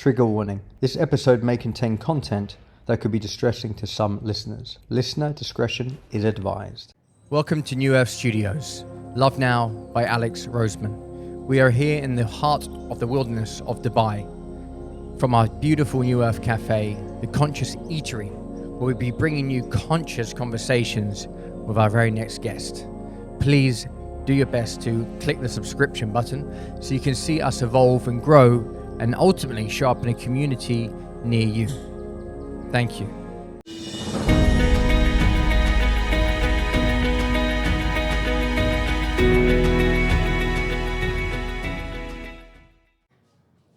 Trigger warning. This episode may contain content that could be distressing to some listeners. Listener discretion is advised. Welcome to New Earth Studios. Love Now by Alex Roseman. We are here in the heart of the wilderness of Dubai. From our beautiful New Earth Cafe, the Conscious Eatery, where we'll be bringing you conscious conversations with our very next guest. Please do your best to click the subscription button so you can see us evolve and grow and ultimately show up in a community near you. Thank you.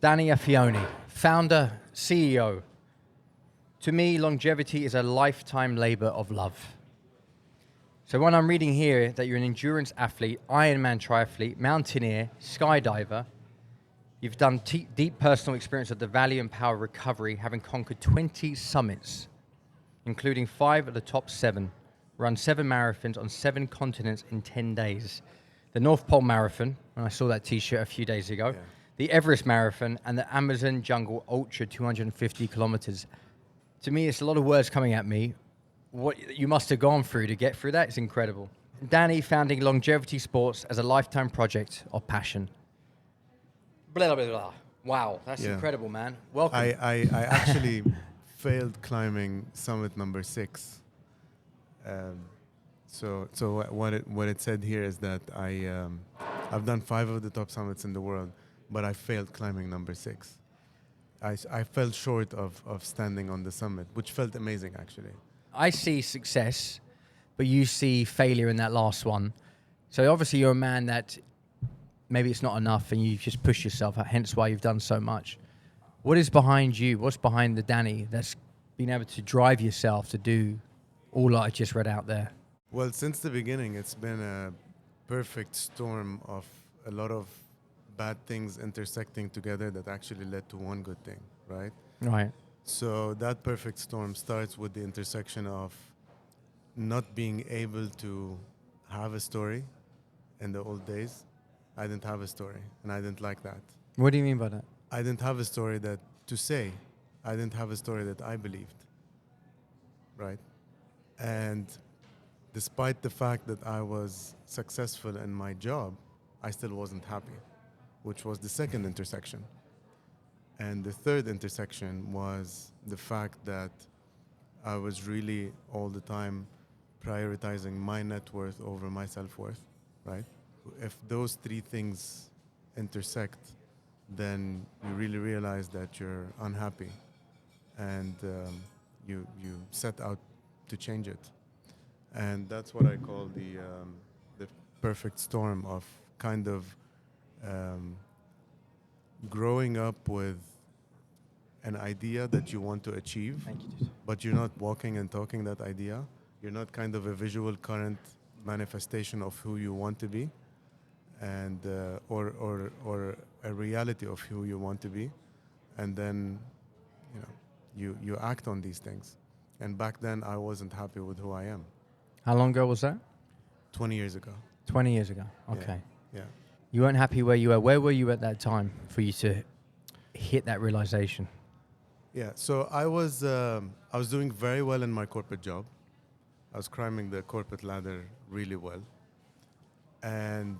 Dani Afiouni, founder, CEO. To me, longevity is a lifetime labor of love. So when I'm reading here that you're an endurance athlete, Ironman triathlete, mountaineer, skydiver, you've done deep personal experience of the value and power of recovery, having conquered 20 summits, including 5 of the top 7, run 7 marathons on 7 continents in 10 days. The North Pole Marathon, and I saw that t-shirt a few days ago, the Everest Marathon, and the Amazon Jungle Ultra 250 kilometers. To me, it's a lot of words coming at me. What you must have gone through to get through that is incredible. Dani founding longevity sports as a lifetime project of passion. Blah, blah, blah. Wow, that's incredible, man. Welcome. I actually failed climbing summit number 6. So what it said here is that I've done 5 of the top summits in the world, but I failed climbing number 6. I fell short of standing on the summit, which felt amazing, actually. I see success, but you see failure in that last one. So obviously you're a man that maybe it's not enough and you just push yourself, hence why you've done so much. What is behind you? What's behind the Dani that's been able to drive yourself to do all that I just read out there? Well, since the beginning, it's been a perfect storm of a lot of bad things intersecting together that actually led to one good thing, right? Right. So that perfect storm starts with the intersection of not being able to have a story in the old days. I didn't have a story, and I didn't like that. What do you mean by that? I didn't have a story that to say. I didn't have a story that I believed, right? And despite the fact that I was successful in my job, I still wasn't happy, which was the second intersection. And the third intersection was the fact that I was really all the time prioritizing my net worth over my self-worth, right? If those 3 things intersect, then you really realize that you're unhappy and you set out to change it. And that's what I call the perfect storm of kind of growing up with an idea that you want to achieve, but you're not walking and talking that idea. You're not kind of a visual current manifestation of who you want to be, and or a reality of who you want to be, and then you act on these things. And back then, I wasn't happy with who I am. How long ago was that? 20 years ago. 20 years ago. Okay. Yeah. You weren't happy where you were. Where were you at that time for you to hit that realization? Yeah. So I was doing very well in my corporate job. I was climbing the corporate ladder really well. And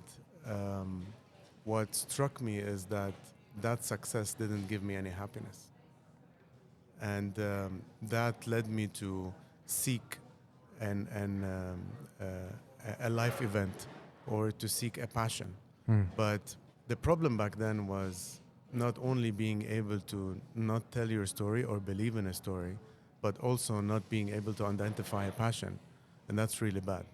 what struck me is that success didn't give me any happiness. And that led me to seek a life event or to seek a passion. But the problem back then was not only being able to not tell your story or believe in a story, but also not being able to identify a passion. And that's really bad.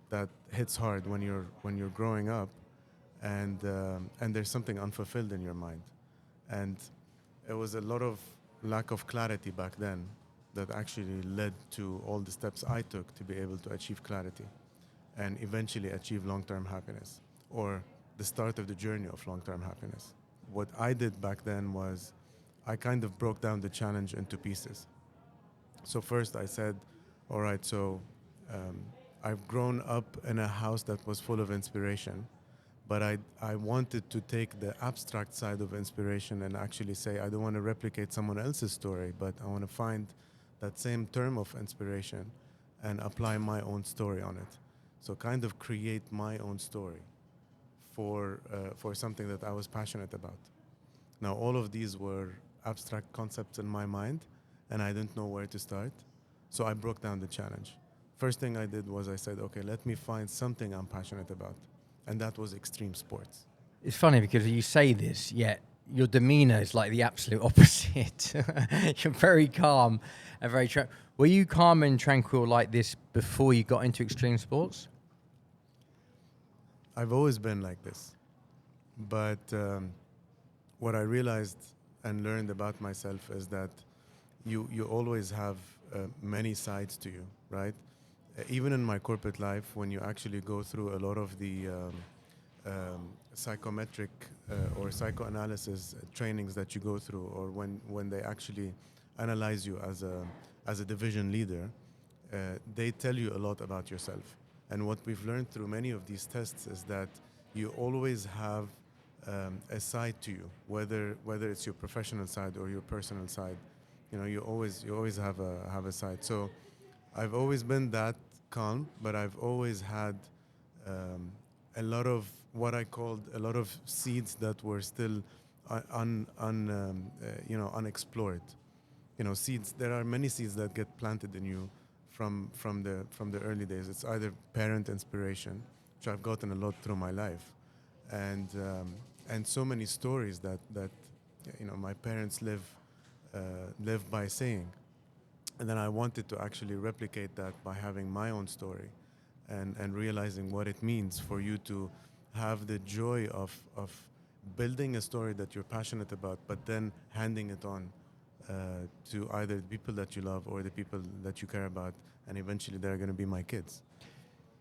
That hits hard when you're growing up and there's something unfulfilled in your mind. And it was a lot of lack of clarity back then that actually led to all the steps I took to be able to achieve clarity and eventually achieve long-term happiness, or the start of the journey of long-term happiness. What I did back then was I kind of broke down the challenge into pieces. So first I said, all right, so I've grown up in a house that was full of inspiration, But I wanted to take the abstract side of inspiration and actually say, I don't want to replicate someone else's story, but I want to find that same term of inspiration and apply my own story on it. So kind of create my own story for something that I was passionate about. Now, all of these were abstract concepts in my mind, and I didn't know where to start. So I broke down the challenge. First thing I did was I said, okay, let me find something I'm passionate about. And that was extreme sports. It's funny because you say this, yet your demeanor is like the absolute opposite. You're very calm and very were you calm and tranquil like this before you got into extreme sports? I've always been like this. But what I realized and learned about myself is that you always have many sides to you, right? Even in my corporate life, when you actually go through a lot of the psychometric or psychoanalysis trainings that you go through, or when they actually analyze you as a division leader, they tell you a lot about yourself. And what we've learned through many of these tests is that you always have a side to you, whether it's your professional side or your personal side. You know, you always have a side. So I've always been that calm, but I've always had a lot of what I called a lot of seeds that were still unexplored. You know, seeds. There are many seeds that get planted in you from the early days. It's either parent inspiration, which I've gotten a lot through my life, and so many stories that my parents live by saying. And then I wanted to actually replicate that by having my own story and realizing what it means for you to have the joy of building a story that you're passionate about, but then handing it on to either the people that you love or the people that you care about, and eventually they're going to be my kids.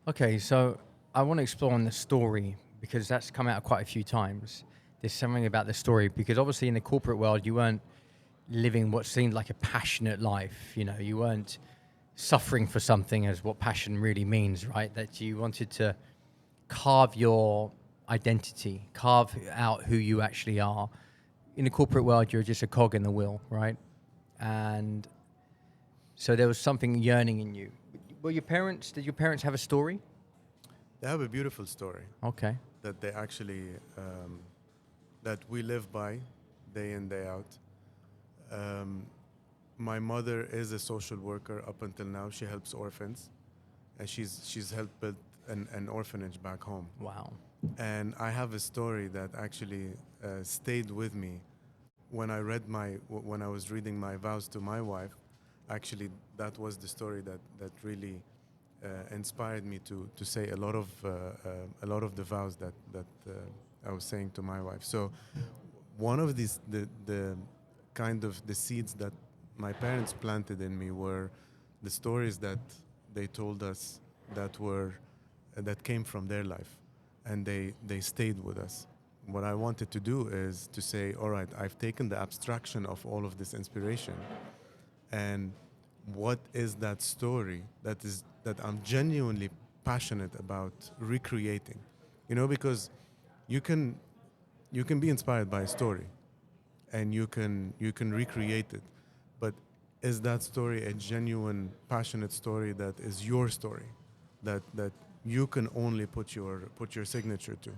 Okay, so I want to explore on the story because that's come out quite a few times. There's something about the story because obviously in the corporate world you weren't living what seemed like a passionate life. You know, you weren't suffering for something as what passion really means, right? That you wanted to carve your identity, carve out who you actually are. In the corporate world, you're just a cog in the wheel, right? And so there was something yearning in you. Did your parents have a story? They have a beautiful story. Okay. That they actually, that we live by day in, day out. My mother is a social worker up until now. She helps orphans, and she's helped build an orphanage back home. Wow. And I have a story that actually stayed with me when I was reading my vows to my wife. Actually, that was the story that really inspired me to say a lot of the vows that I was saying to my wife. So one of these the kind of the seeds that my parents planted in me were the stories that they told us that came from their life, and they stayed with us. What I wanted to do is to say, all right, I've taken the abstraction of all of this inspiration, and what is that story that I'm genuinely passionate about recreating? You know, because you can be inspired by a story, and you can recreate it, but is that story a genuine, passionate story that is your story, that you can only put your signature to?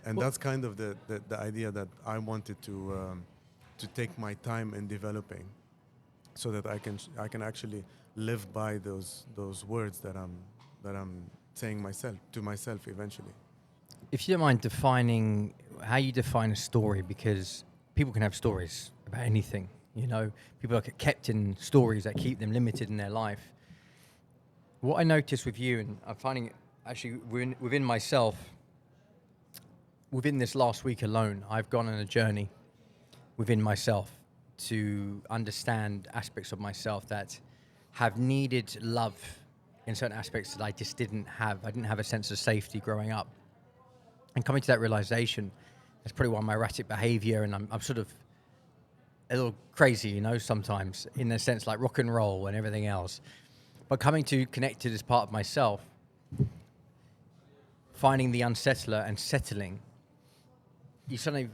And that's kind of the idea that I wanted to take my time in developing, so that I can actually live by those words that I'm saying to myself eventually. If you don't mind defining how you define a story, because people can have stories about anything, you know, people are kept in stories that keep them limited in their life. What I noticed with you, and I'm finding it actually within myself, within this last week alone, I've gone on a journey within myself to understand aspects of myself that have needed love in certain aspects that I just didn't have. I didn't have a sense of safety growing up. And coming to that realization, that's probably why my erratic behavior, and I'm sort of a little crazy, you know, sometimes, in a sense like rock and roll and everything else. But coming to connect to this part of myself, finding the unsettler and settling, you suddenly,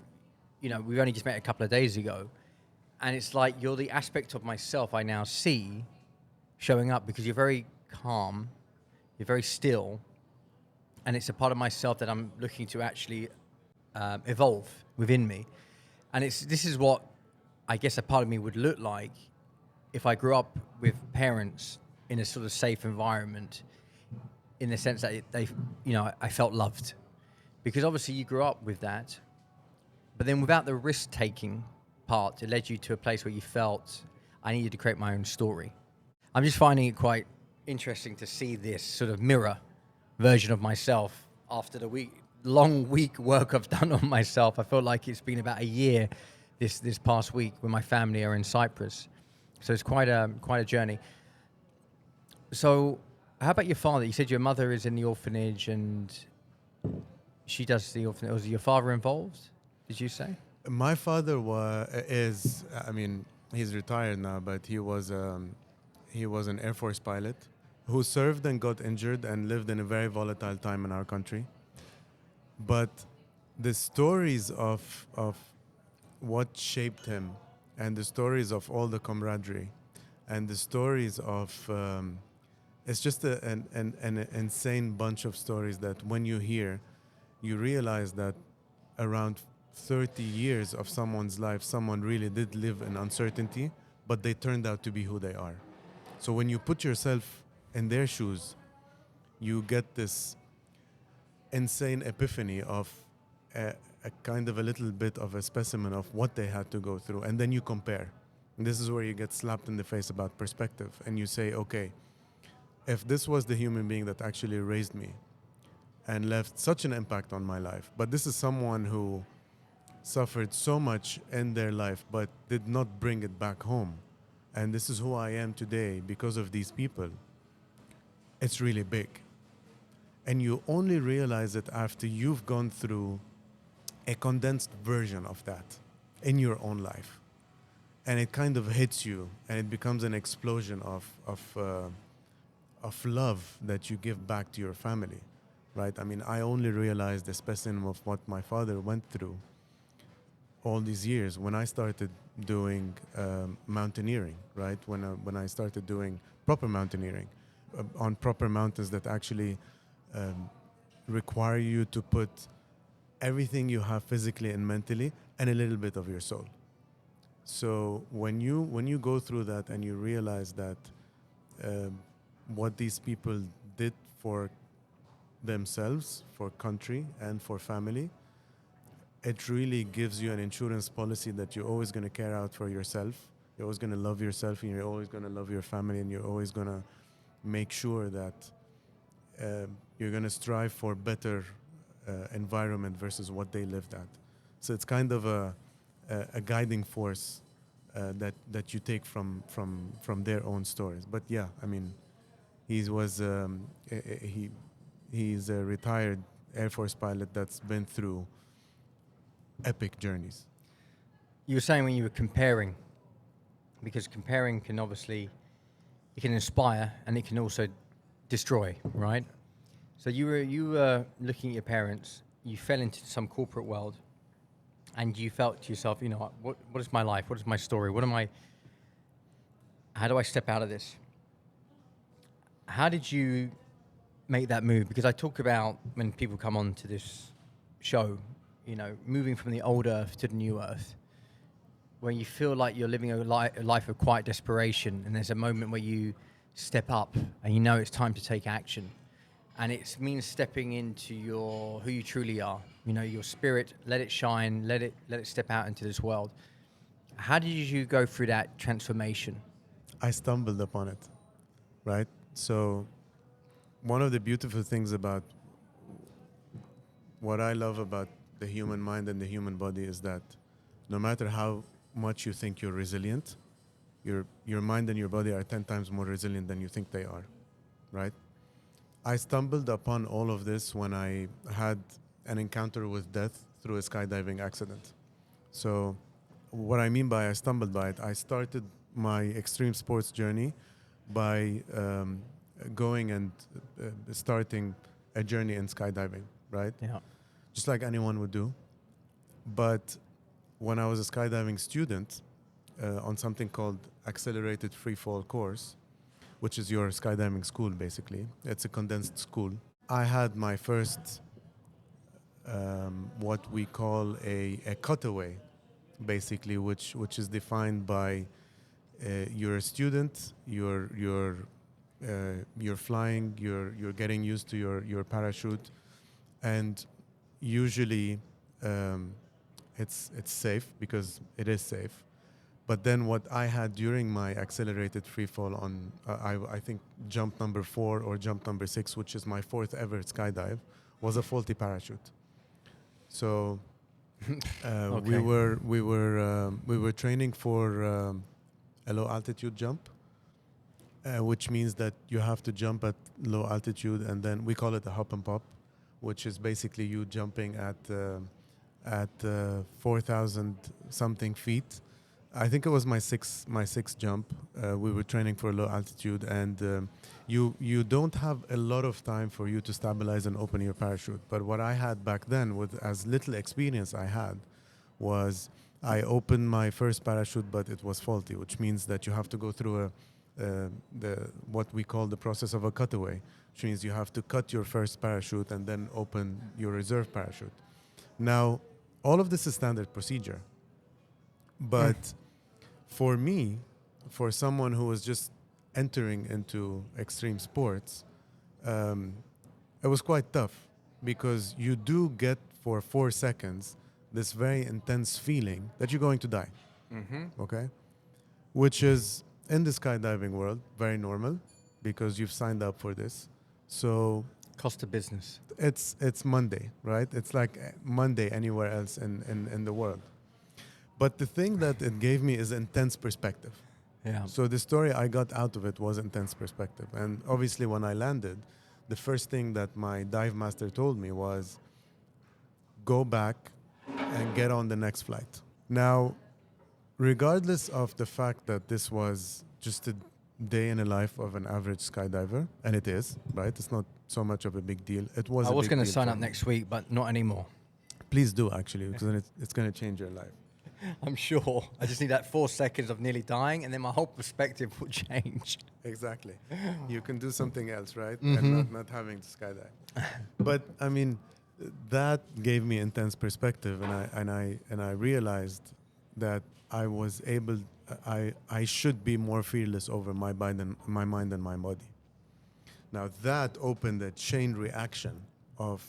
we've only just met a couple of days ago, and it's like you're the aspect of myself I now see showing up, because you're very calm, you're very still, and it's a part of myself that I'm looking to actually evolve within me. And this is what I guess a part of me would look like if I grew up with parents in a sort of safe environment, in the sense that I felt loved. Because obviously you grew up with that, but then without the risk-taking part, it led you to a place where you felt I needed to create my own story. I'm just finding it quite interesting to see this sort of mirror version of myself after the long week work I've done on myself. I feel like it's been about a year this past week when my family are in Cyprus. So it's quite a journey. So how about your father? You said your mother is in the orphanage and she does the orphanage. Was your father involved, did you say? My father is, he's retired now, but he was an Air Force pilot who served and got injured and lived in a very volatile time in our country. But the stories of what shaped him, and the stories of all the camaraderie, and the stories of it's just an insane bunch of stories that when you hear, you realize that around 30 years of someone's life, someone really did live in uncertainty, but they turned out to be who they are. So when you put yourself in their shoes, you get this insane epiphany of a kind of a little bit of a specimen of what they had to go through. And then you compare. And this is where you get slapped in the face about perspective. And you say, okay, if this was the human being that actually raised me and left such an impact on my life, but this is someone who suffered so much in their life but did not bring it back home, and this is who I am today because of these people, it's really big. And you only realize it after you've gone through a condensed version of that in your own life. And it kind of hits you, and it becomes an explosion of love that you give back to your family, right? I mean, I only realized the specimen of what my father went through all these years when I started doing mountaineering, right? When I started doing proper mountaineering on proper mountains that actually require you to put everything you have physically and mentally and a little bit of your soul. So when you go through that and you realize that what these people did for themselves, for country, and for family, it really gives you an insurance policy that you're always going to care out for yourself. You're always going to love yourself, and you're always going to love your family, and you're always going to make sure that you're going to strive for better environment versus what they lived at. So it's kind of a guiding force that you take from their own stories. But yeah, I mean, he's a retired Air Force pilot that's been through epic journeys. You were saying when you were comparing, because comparing can obviously, it can inspire and it can also destroy, right? So you were looking at your parents, you fell into some corporate world, and you felt to yourself, what is my life? What is my story? How do I step out of this? How did you make that move? Because I talk about when people come on to this show, moving from the old earth to the new earth, when you feel like you're living a life of quiet desperation, and there's a moment where you step up and it's time to take action. And it means stepping into who you truly are, your spirit, let it shine, let it step out into this world. How did you go through that transformation? I stumbled upon it, right? So one of the beautiful things about what I love about the human mind and the human body is that no matter how much you think you're resilient, your mind and your body are 10 times more resilient than you think they are, right? I stumbled upon all of this when I had an encounter with death through a skydiving accident. So what I mean by I stumbled by it, I started my extreme sports journey by going and starting a journey in skydiving. right? Yeah. Just like anyone would do. But when I was a skydiving student on something called Accelerated Free Fall course, which is your skydiving school, basically. It's a condensed school. I had my first, what we call a cutaway, basically, which is defined by you're a student, you're flying, you're getting used to your parachute, and usually it's safe because it is safe. But then what I had during my accelerated free fall on, I think jump number 4 or jump number 6, which is my 4th ever skydive, was a faulty parachute. So Okay. we were training for a low altitude jump, which means that you have to jump at low altitude, and then we call it a hop and pop, which is basically you jumping at 4,000 something feet. I think it was my sixth jump. We were training for low altitude, and you don't have a lot of time for you to stabilize and open your parachute. But what I had back then, with as little experience I had, was I opened my first parachute, but it was faulty, which means that you have to go through what we call the process of a cutaway, which means you have to cut your first parachute and then open your reserve parachute. Now, all of this is standard procedure. But for me, for someone who was just entering into extreme sports, it was quite tough, because you do get for 4 seconds this very intense feeling that you're going to die. Okay? Which is, in the skydiving world, very normal, because you've signed up for this. So Cost of business. it's Monday, right? It's like Monday anywhere else in the world. But the thing that it gave me is intense perspective. Yeah. So the story I got out of it was intense perspective. And obviously when I landed, the first thing that my dive master told me was, go back and get on the next flight. Now, regardless of the fact that this was just a day in the life of an average skydiver, and it is, right? It's not so much of a big deal. It was I a was big going to deal sign for up me. next week, but not anymore. Please do, actually, because then it's going to change your life. I'm sure. I just need that 4 seconds of nearly dying, and then my whole perspective will change. Exactly. You can do something else, right? And not having to skydive. But I mean, that gave me intense perspective, and I realized that I was able. I should be more fearless over my mind and my body. Now that opened a chain reaction of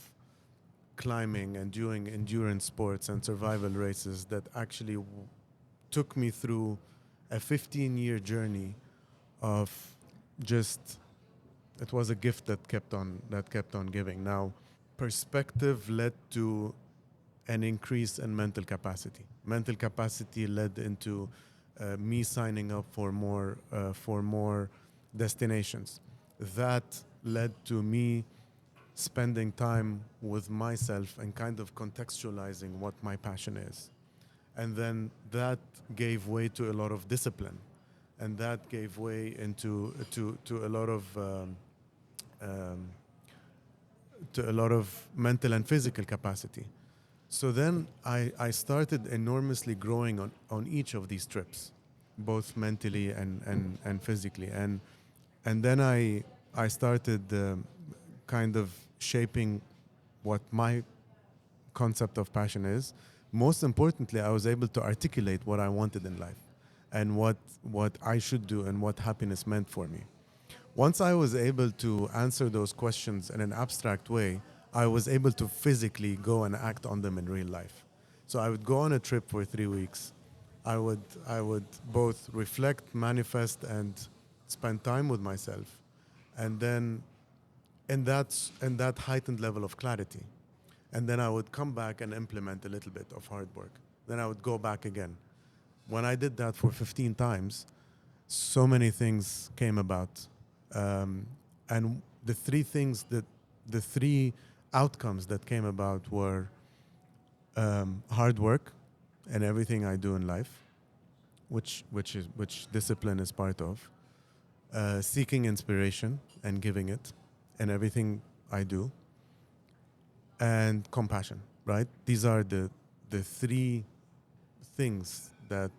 climbing and doing endurance sports and survival races that actually took me through a 15-year journey of just, it was a gift that kept on giving. Now, perspective led to an increase in mental capacity. Mental capacity led into me signing up for more destinations. That led to me spending time with myself and kind of contextualizing what my passion is. And then that gave way to a lot of discipline, and that gave way into to a lot of mental and physical capacity. So then I started enormously growing on each of these trips, both mentally and physically. And then I started kind of shaping what my concept of passion is. Most importantly, I was able to articulate what I wanted in life and what I should do and what happiness meant for me. Once I was able to answer those questions in an abstract way, I was able to physically go and act on them in real life. So I would go on a trip for 3 weeks. I would both reflect, manifest, and spend time with myself. And then in that heightened level of clarity. And then I would come back and implement a little bit of hard work. Then I would go back again. When I did that for 15 times, so many things came about. And the three outcomes that came about were hard work in everything I do in life, which discipline is part of. Seeking inspiration and giving it in everything I do. and compassion, right? These are the three things that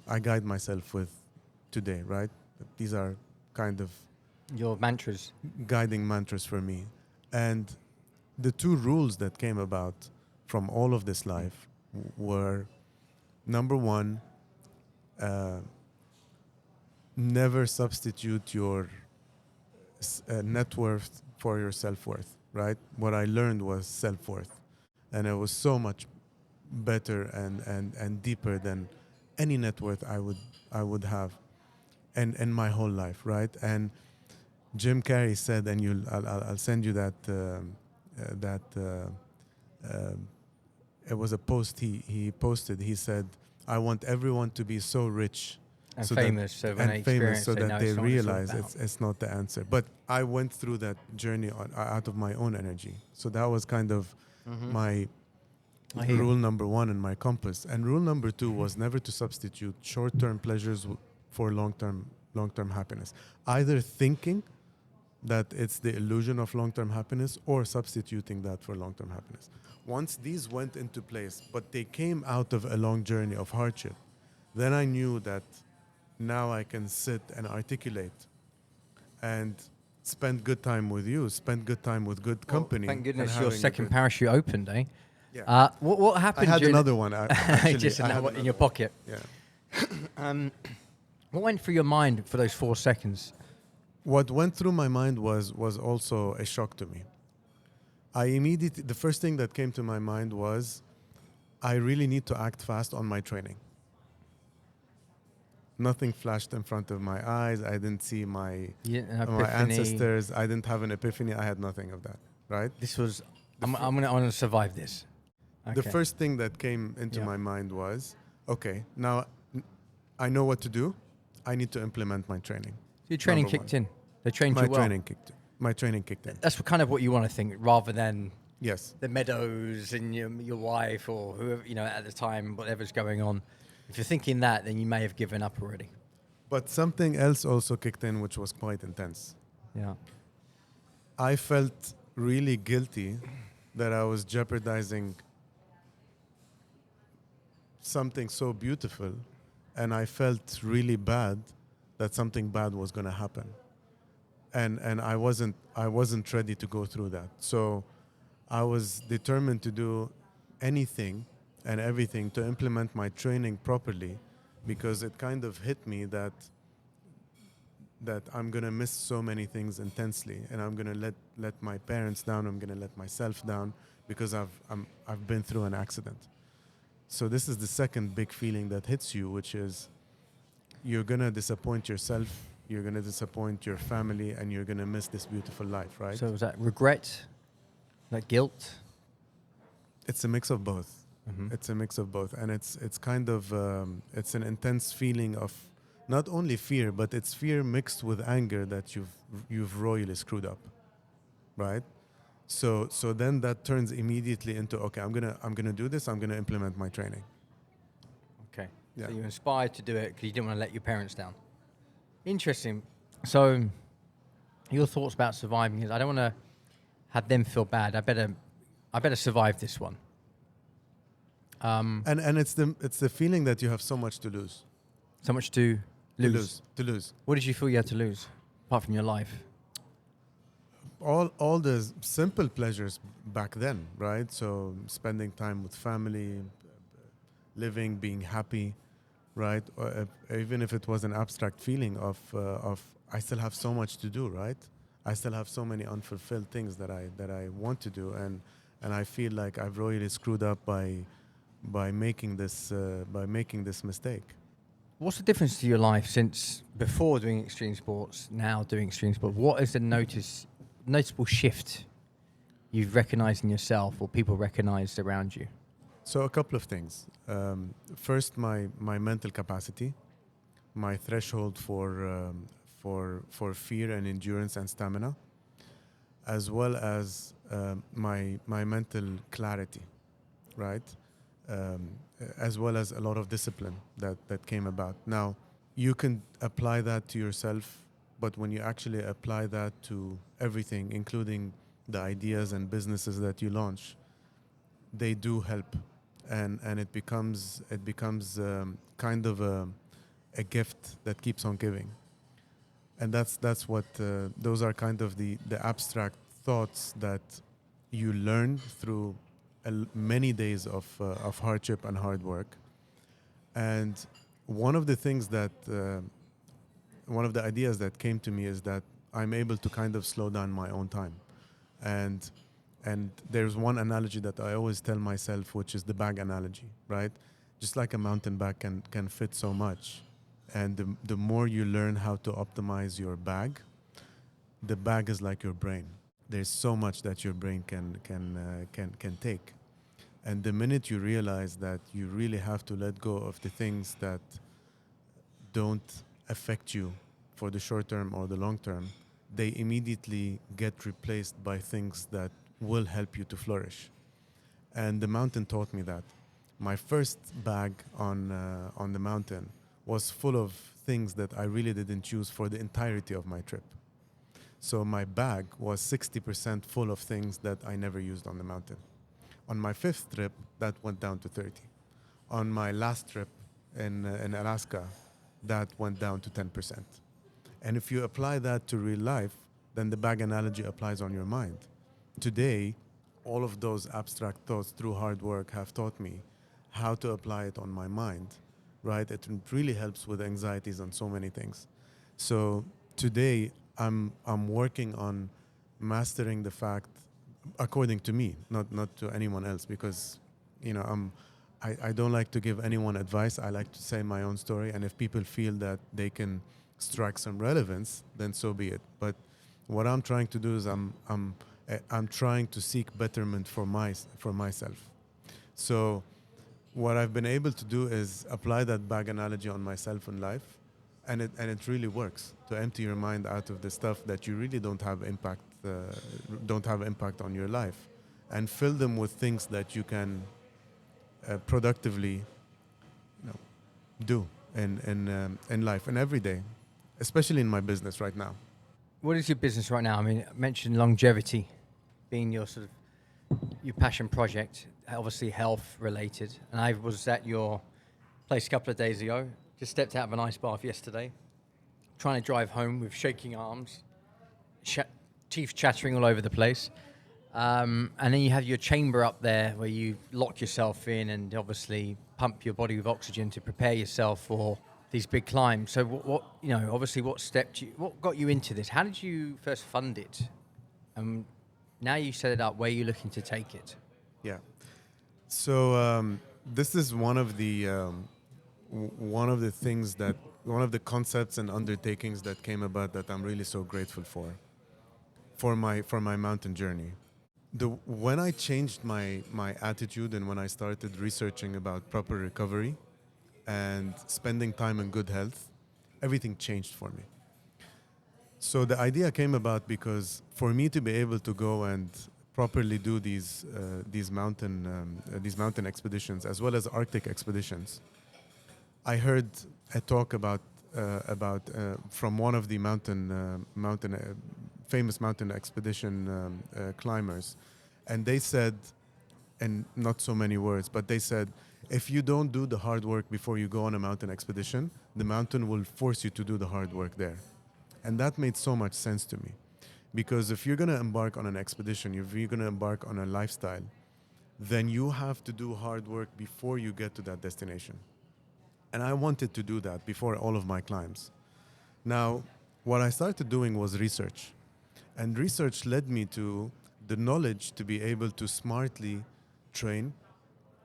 I guide myself with today, right? These are kind of Your mantras. guiding mantras for me. And the two rules that came about from all of this life were, number one, never substitute your net worth for your self-worth, right? What I learned was self-worth. And it was so much better and deeper than any net worth I would have in my whole life, right? And Jim Carrey said, and I'll send you that it was a post he posted. He said, "I want everyone to be so rich And so famous, so when they experience it, that no, they it's not what it's all realize about. it's not the answer." But I went through that journey out of my own energy. So that was kind of my I hear you. rule number one in my compass. And rule number two was never to substitute short-term pleasures for long-term happiness. Either thinking that it's the illusion of long-term happiness or substituting that for long-term happiness. Once these went into place, but they came out of a long journey of hardship, then I knew that now I can sit and articulate and spend good time with you, spend good time with good company. Thank goodness and your having a second good- parachute opened, eh? Yeah. What I happened? had during another one. Actually, just I had in another your one. pocket. Yeah. What went through your mind for those 4 seconds? What went through my mind was also a shock to me. The first thing that came to my mind was, I really need to act fast on my training. Nothing flashed in front of my eyes. I didn't see my You didn't have my epiphany. ancestors. I didn't have an epiphany. I had nothing of that, right? This was. I'm gonna survive this. The Okay. first thing that came into Yeah. my mind was, okay, now I know what to do. I need to implement my training. So your training Number kicked one. in. They trained My you well. training kicked in. That's kind of what you want to think, rather than Yes. the meadows and your wife or whoever at the time, whatever's going on. If you're thinking that, then you may have given up already. But something else also kicked in, which was quite intense. Yeah. I felt really guilty that I was jeopardizing something so beautiful, and I felt really bad that something bad was going to happen. And I wasn't ready to go through that. So I was determined to do anything and everything to implement my training properly, because it kind of hit me that I'm gonna miss so many things intensely, and I'm gonna let my parents down. I'm gonna let myself down because I've been through an accident. So this is the second big feeling that hits you, which is you're gonna disappoint yourself, you're gonna disappoint your family, and you're gonna miss this beautiful life, right? So was that regret, that guilt? It's a mix of both. Mm-hmm. It's a mix of both, and it's kind of it's an intense feeling of not only fear, but it's fear mixed with anger that you've royally screwed up, right? So then that turns immediately into, okay, I'm gonna do this. I'm gonna implement my training. Okay. Yeah. So you were inspired to do it because you didn't want to let your parents down. Interesting. So your thoughts about surviving is, I don't want to have them feel bad. I better survive this one. And it's the feeling that you have so much to lose. So much to lose. To lose. What did you feel you had to lose, apart from your life? All the simple pleasures back then, right? So spending time with family, living, being happy, right? Even if it was an abstract feeling of I still have so much to do, right? I still have so many unfulfilled things that I want to do, and I feel like I've really screwed up by making this mistake. What's the difference to your life since before doing extreme sports, now doing extreme sport? What is the noticeable shift you've recognized in yourself or people recognized around you? So a couple of things. First, my mental capacity, my threshold for fear and endurance and stamina, as well as my mental clarity, right? As well as a lot of discipline that came about. Now, you can apply that to yourself, but when you actually apply that to everything, including the ideas and businesses that you launch, they do help, and it becomes kind of a gift that keeps on giving. And that's what those are kind of the abstract thoughts that you learn through many days of hardship and hard work. And one of the things that one of the ideas that came to me is that I'm able to kind of slow down my own time. And and there's one analogy that I always tell myself, which is the bag analogy, right? Just like a mountain bag can fit so much. And the more you learn how to optimize your bag, the bag is like your brain. There's so much that your brain can take. And the minute you realize that you really have to let go of the things that don't affect you for the short term or the long term, they immediately get replaced by things that will help you to flourish. And the mountain taught me that. My first bag on the mountain was full of things that I really didn't choose for the entirety of my trip. So my bag was 60% full of things that I never used on the mountain. On my fifth trip, that went down to 30. On my last trip in Alaska, that went down to 10%. And if you apply that to real life, then the bag analogy applies on your mind. Today, all of those abstract thoughts through hard work have taught me how to apply it on my mind, right? It really helps with anxieties and so many things. So today, I'm working on mastering the fact, according to me, not to anyone else, because I don't like to give anyone advice. I like to say my own story, and if people feel that they can strike some relevance, then so be it. But what I'm trying to do is I'm trying to seek betterment for myself. So what I've been able to do is apply that bag analogy on myself in life, and it really works to empty your mind out of the stuff that you really don't have impact on your life, and fill them with things that you can productively, do in life and every day, especially in my business right now. What is your business right now? I mean, I mentioned longevity being your sort of your passion project, obviously health related. And I was at your place a couple of days ago. Just stepped out of an ice bath yesterday, trying to drive home with shaking arms, teeth chattering all over the place. And then you have your chamber up there where you lock yourself in and obviously pump your body with oxygen to prepare yourself for these big climbs. So obviously what got you into this? How did you first fund it? Now you set it up, where are you looking to take it? Yeah. So this is one of the concepts and undertakings that came about that I'm really so grateful for my mountain journey. When I changed my attitude and when I started researching about proper recovery and spending time in good health, everything changed for me. So the idea came about because for me to be able to go and properly do these mountain expeditions as well as Arctic expeditions, I heard a talk about from one of the famous mountain expedition climbers, and they said, in not so many words, but they said, if you don't do the hard work before you go on a mountain expedition, the mountain will force you to do the hard work there. And that made so much sense to me. Because if you're going to embark on an expedition, if you're going to embark on a lifestyle, then you have to do hard work before you get to that destination. And I wanted to do that before all of my climbs. Now, what I started doing was research. And research led me to the knowledge to be able to smartly train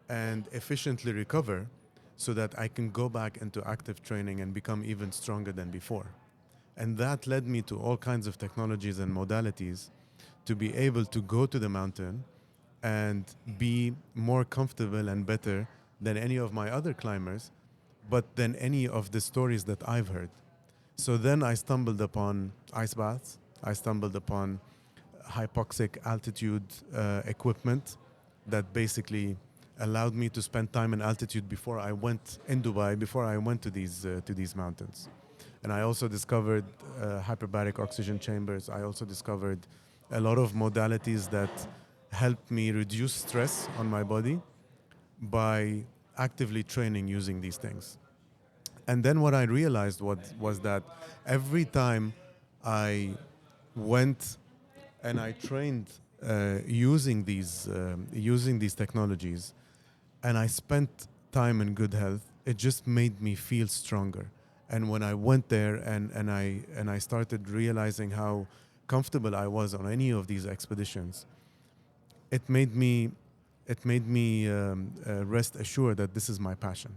and efficiently recover so that I can go back into active training and become even stronger than before. And that led me to all kinds of technologies and modalities to be able to go to the mountain and be more comfortable and better than any of my other climbers, but than any of the stories that I've heard. So then I stumbled upon ice baths. I stumbled upon hypoxic altitude equipment that basically allowed me to spend time in altitude before I went in Dubai, before I went to these mountains. And I also discovered hyperbaric oxygen chambers. I also discovered a lot of modalities that help me reduce stress on my body by actively training using these things. And then what I realized was that every time I went and I trained using these technologies, and I spent time in good health, it just made me feel stronger. And when I went there and I started realizing how comfortable I was on any of these expeditions, it made me rest assured that this is my passion.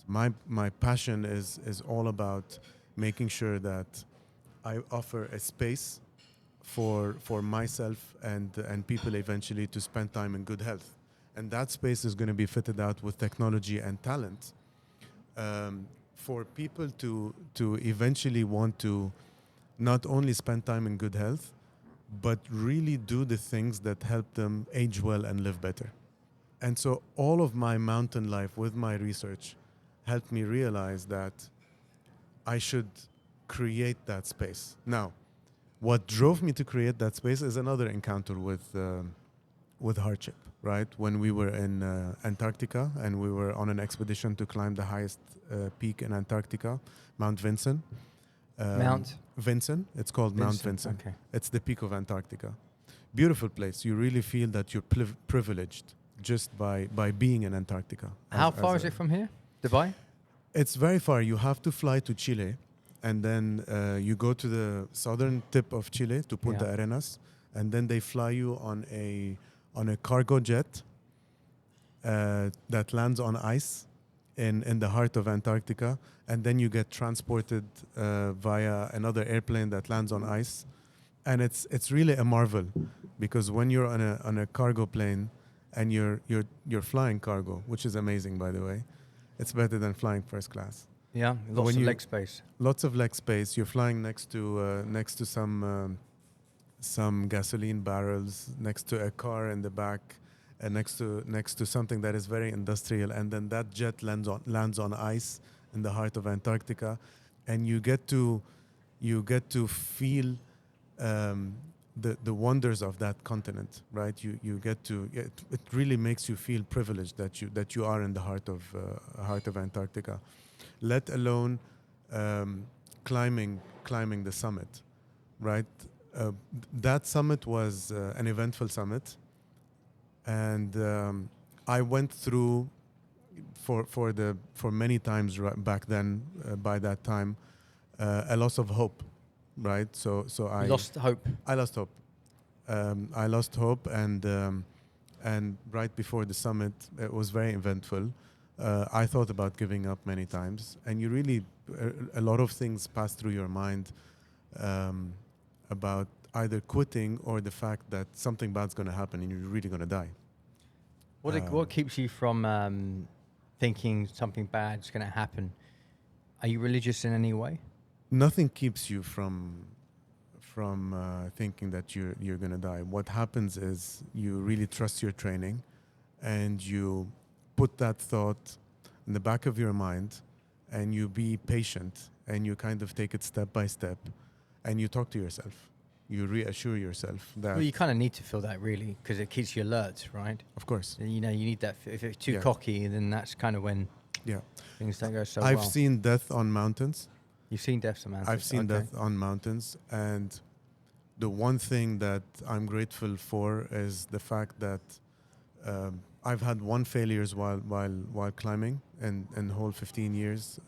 My passion is all about making sure that I offer a space for myself and people eventually to spend time in good health. And that space is going to be fitted out with technology and talent for people to eventually want to not only spend time in good health, but really do the things that help them age well and live better. And so all of my mountain life with my research helped me realize that I should create that space. Now, what drove me to create that space is another encounter with hardship, right? When we were in Antarctica and we were on an expedition to climb the highest peak in Antarctica, Mount Vinson. Mount Vinson. It's called Mount Vinson. Okay. It's the peak of Antarctica. Beautiful place. You really feel that you're privileged just by being in Antarctica. How far is it from here? Dubai? It's very far. You have to fly to Chile, and then you go to the southern tip of Chile, to Punta Arenas, and then they fly you on a cargo jet that lands on ice in the heart of Antarctica, and then you get transported via another airplane that lands on ice. And it's really a marvel, because when you're on a cargo plane and you're flying cargo, which is amazing, by the way, it's better than flying first class. Yeah, lots of leg space. Lots of leg space. You're flying next to some gasoline barrels, next to a car in the back, and next to something that is very industrial, and then that jet lands on ice in the heart of Antarctica, and you get to feel the wonders of that continent, right? You get to it really makes you feel privileged that you are in the heart of Antarctica, let alone climbing the summit, right? That summit was an eventful summit, and I went through for many times back then, by that time, a loss of hope, right? So I lost hope. I lost hope. I lost hope, and right before the summit, it was very eventful. I thought about giving up many times, and you really a lot of things pass through your mind about either quitting or the fact that something bad's going to happen and you're really going to die. What keeps you from thinking something bad's going to happen? Are you religious in any way? Nothing keeps you from thinking that you're going to die. What happens is you really trust your training, and you put that thought in the back of your mind, and you be patient, and you kind of take it step by step, and you talk to yourself. You reassure yourself that... Well, you kind of need to feel that, really, because it keeps you alert, right? Of course. You know, you need that. If it's too cocky, then that's kind of when things don't go so well. I've seen death on mountains. You've seen death on mountains? I've seen death on mountains, and the one thing that I'm grateful for is the fact that I've had one failures while climbing in whole 15 years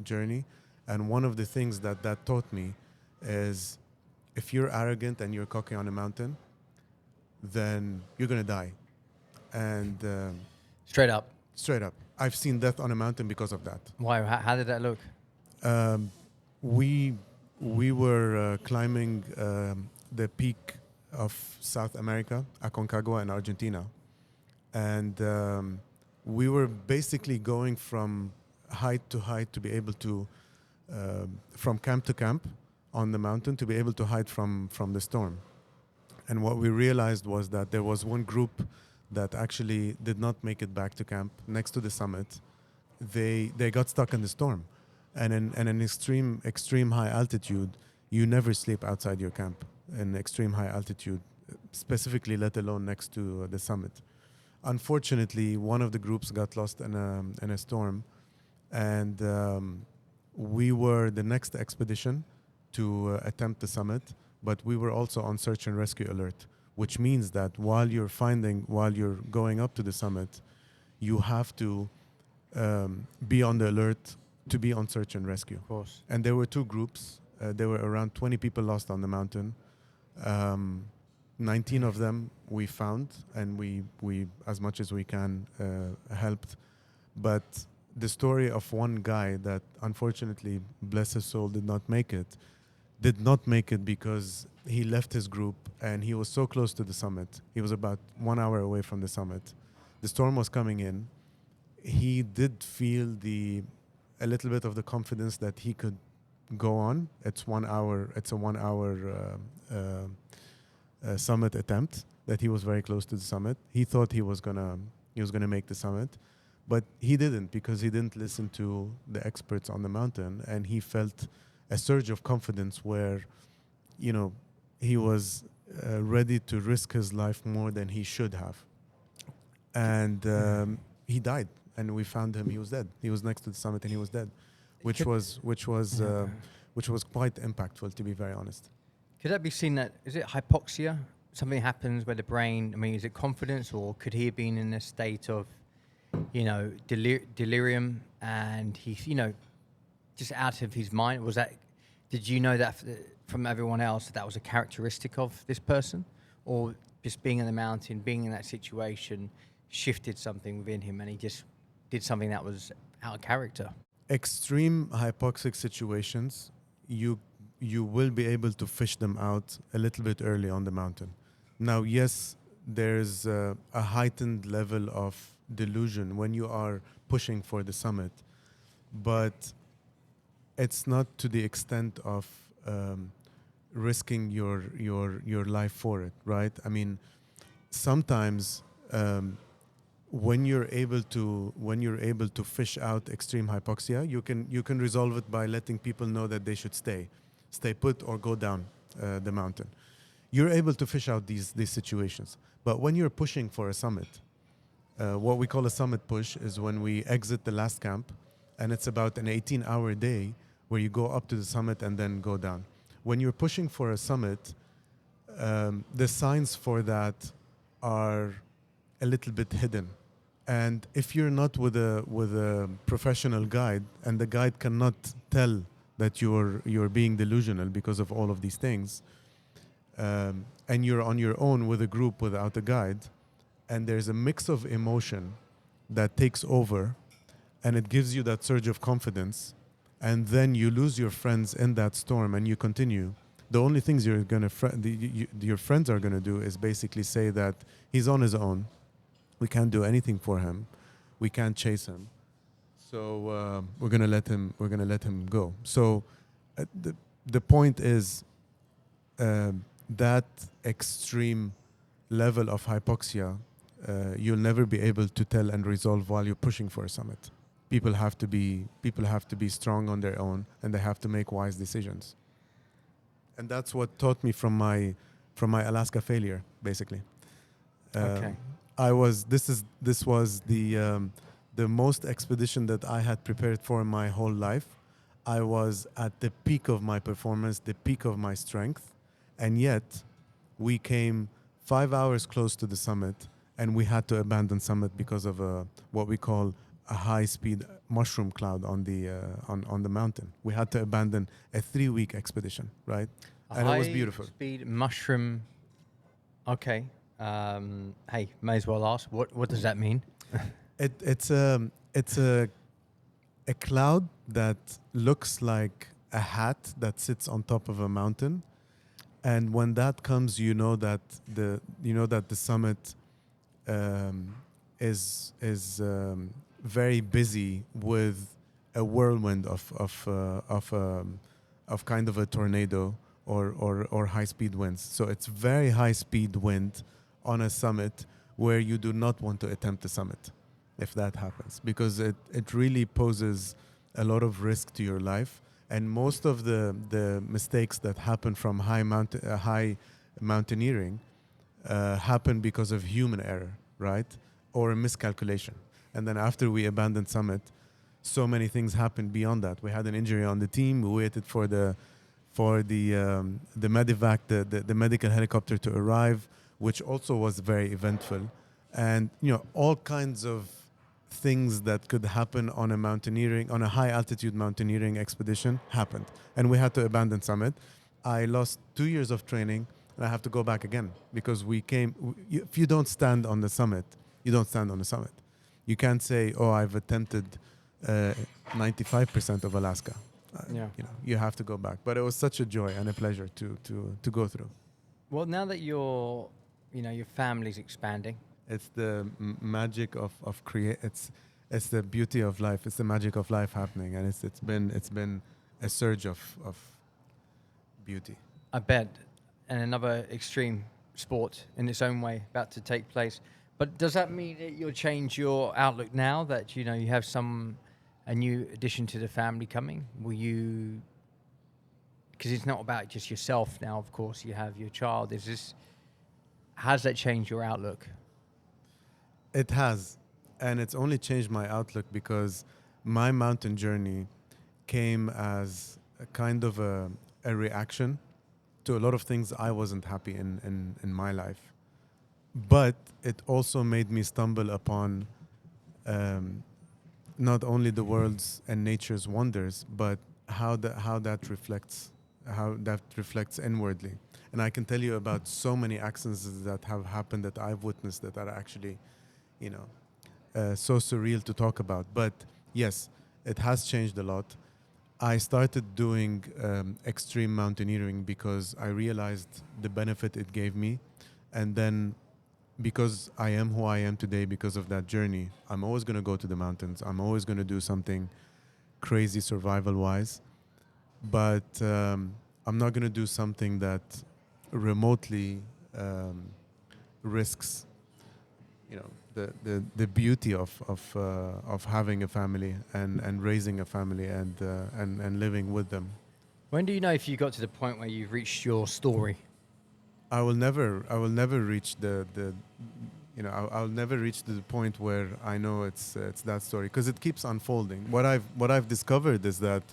journey, and one of the things that taught me is, if you're arrogant and you're cocky on a mountain, then you're gonna die. And straight up, I've seen death on a mountain because of that. Why? How did that look? We were climbing the peak of South America, Aconcagua in Argentina, and we were basically going from height to height to be able to, from camp to camp on the mountain, to be able to hide from the storm. And what we realized was that there was one group that actually did not make it back to camp next to the summit. They got stuck in the storm. And in an extreme high altitude, you never sleep outside your camp. In extreme high altitude, specifically, let alone next to the summit. Unfortunately, one of the groups got lost in a storm, and we were the next expedition to attempt the summit, but we were also on search and rescue alert, which means that while you're going up to the summit, you have to be on the alert to be on search and rescue. Of course. And there were two groups. There were around 20 people lost on the mountain. 19 of them we found, and we as much as we can helped. But the story of one guy that unfortunately, bless his soul, did not make it because he left his group and he was so close to the summit. He was about 1 hour away from the summit. The storm was coming in. He did feel a little bit of the confidence that he could go on. It's 1 hour. It's a 1 hour summit attempt that he was very close to the summit. He thought he was gonna make the summit, but he didn't, because he didn't listen to the experts on the mountain, and he felt a surge of confidence where, he was ready to risk his life more than he should have, and he died. And we found him. He was dead. He was next to the summit, and he was dead, which was quite impactful, to be very honest. Could that be seen is it hypoxia? Something happens where the brain, is it confidence, or could he have been in a state of, delirium, and he, just out of his mind? Did you know that from everyone else that was a characteristic of this person? Or just being in the mountain, being in that situation, shifted something within him and he just did something that was out of character? Extreme hypoxic situations, you will be able to fish them out a little bit early on the mountain. Now, yes, there's a heightened level of delusion when you are pushing for the summit, but it's not to the extent of risking your life for it, right? Sometimes when you're able to fish out extreme hypoxia, you can resolve it by letting people know that they should stay put or go down the mountain. You're able to fish out these situations. But when you're pushing for a summit, what we call a summit push is when we exit the last camp, and it's about an 18-hour day where you go up to the summit and then go down. When you're pushing for a summit, the signs for that are a little bit hidden. And if you're not with a professional guide, and the guide cannot tell that you're being delusional because of all of these things, and you're on your own with a group without a guide, and there's a mix of emotion that takes over, and it gives you that surge of confidence, and then you lose your friends in that storm and you continue. The only things your friends are gonna do is basically say that he's on his own. We can't do anything for him. We can't chase him. So we're gonna let him go. So the point is that extreme level of hypoxia, you'll never be able to tell and resolve while you're pushing for a summit. People have to be strong on their own, and they have to make wise decisions. And that's what taught me from my Alaska failure, basically. Okay. This was the most expedition that I had prepared for in my whole life. I was at the peak of my performance, the peak of my strength, and yet we came 5 hours close to the summit, and we had to abandon summit because of what we call a high-speed mushroom cloud on the mountain. We had to abandon a 3-week expedition, right? And it was beautiful. High-speed mushroom. Okay. Hey, may as well ask. What does that mean? It's a cloud that looks like a hat that sits on top of a mountain, and when that comes, you know that the summit is very busy with a whirlwind of kind of a tornado or high-speed winds. So it's very high-speed wind on a summit where you do not want to attempt the summit if that happens, because it really poses a lot of risk to your life. And most of the mistakes that happen from high mountaineering happened because of human error, right? Or a miscalculation. And then after we abandoned Summit, so many things happened beyond that. We had an injury on the team. We waited for the medevac, the medical helicopter to arrive, which also was very eventful. And all kinds of things that could happen on a high altitude mountaineering expedition happened, and we had to abandon Summit. I lost 2 years of training, and I have to go back again because if you don't stand on the summit, you don't stand on the summit. You can't say, "Oh, I've attempted 95% of Alaska." Yeah. You have to go back. But it was such a joy and a pleasure to go through. Well, now that your family's expanding. It's the magic of create. It's the beauty of life. It's the magic of life happening, and it's been a surge of beauty. I bet, and another extreme sport in its own way about to take place. But does that mean that you'll change your outlook now that you have a new addition to the family coming? Will you? Because it's not about just yourself now. Of course, you have your child. How does that change your outlook? It has, and it's only changed my outlook because my mountain journey came as a kind of a reaction to a lot of things I wasn't happy in my life. But it also made me stumble upon not only the world's and nature's wonders, but how that reflects inwardly. And I can tell you about so many accidents that have happened that I've witnessed that are actually so surreal to talk about. But yes, it has changed a lot. I started doing extreme mountaineering because I realized the benefit it gave me. And then because I am who I am today because of that journey, I'm always going to go to the mountains. I'm always going to do something crazy survival-wise. But I'm not going to do something that remotely risks the beauty of having a family and raising a family and living with them. When do you know if you got to the point where you've reached your story? I will never reach I'll never reach the point where I know it's that story because it keeps unfolding. What I've discovered is that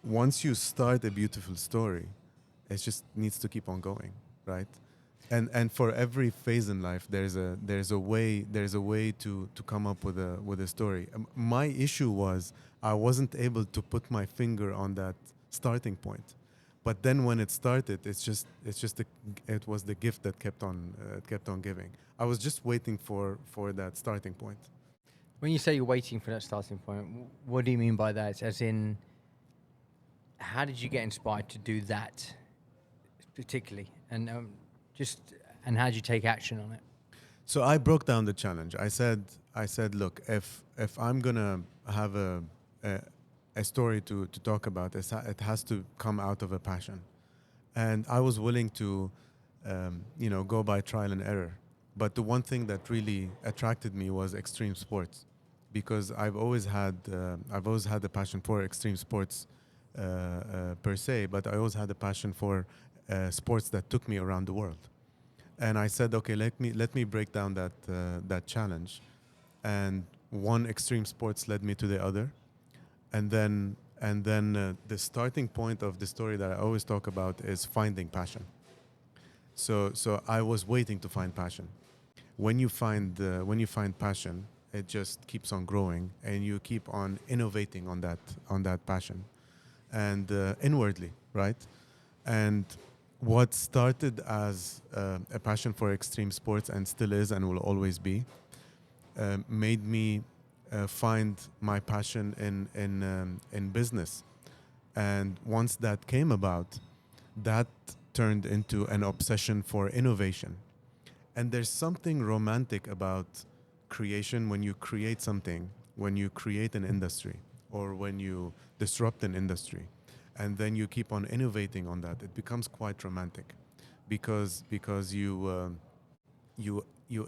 once you start a beautiful story, it just needs to keep on going, right? And for every phase in life, there's a way to come up with a story. My issue was I wasn't able to put my finger on that starting point, but then when it started, it was the gift that kept on giving. I was just waiting for that starting point. When you say you're waiting for that starting point, what do you mean by that? As in, how did you get inspired to do that particularly? And how did you take action on it? So I broke down the challenge. I said, look, if I'm gonna have a story to talk about, it has to come out of a passion, and I was willing to, go by trial and error. But the one thing that really attracted me was extreme sports, because I've always had a passion for extreme sports per se, but I always had a passion for sports that took me around the world. And I said, okay, let me break down that challenge. And one extreme sports led me to the other, and then the starting point of the story that I always talk about is finding passion. So I was waiting to find passion. When you find passion, it just keeps on growing, and you keep on innovating on that passion, and inwardly, right? And what started as a passion for extreme sports and still is and will always be, made me find my passion in business. And once that came about, that turned into an obsession for innovation. And there's something romantic about creation when you create something, when you create an industry, or when you disrupt an industry, and then you keep on innovating on that. It becomes quite romantic, because you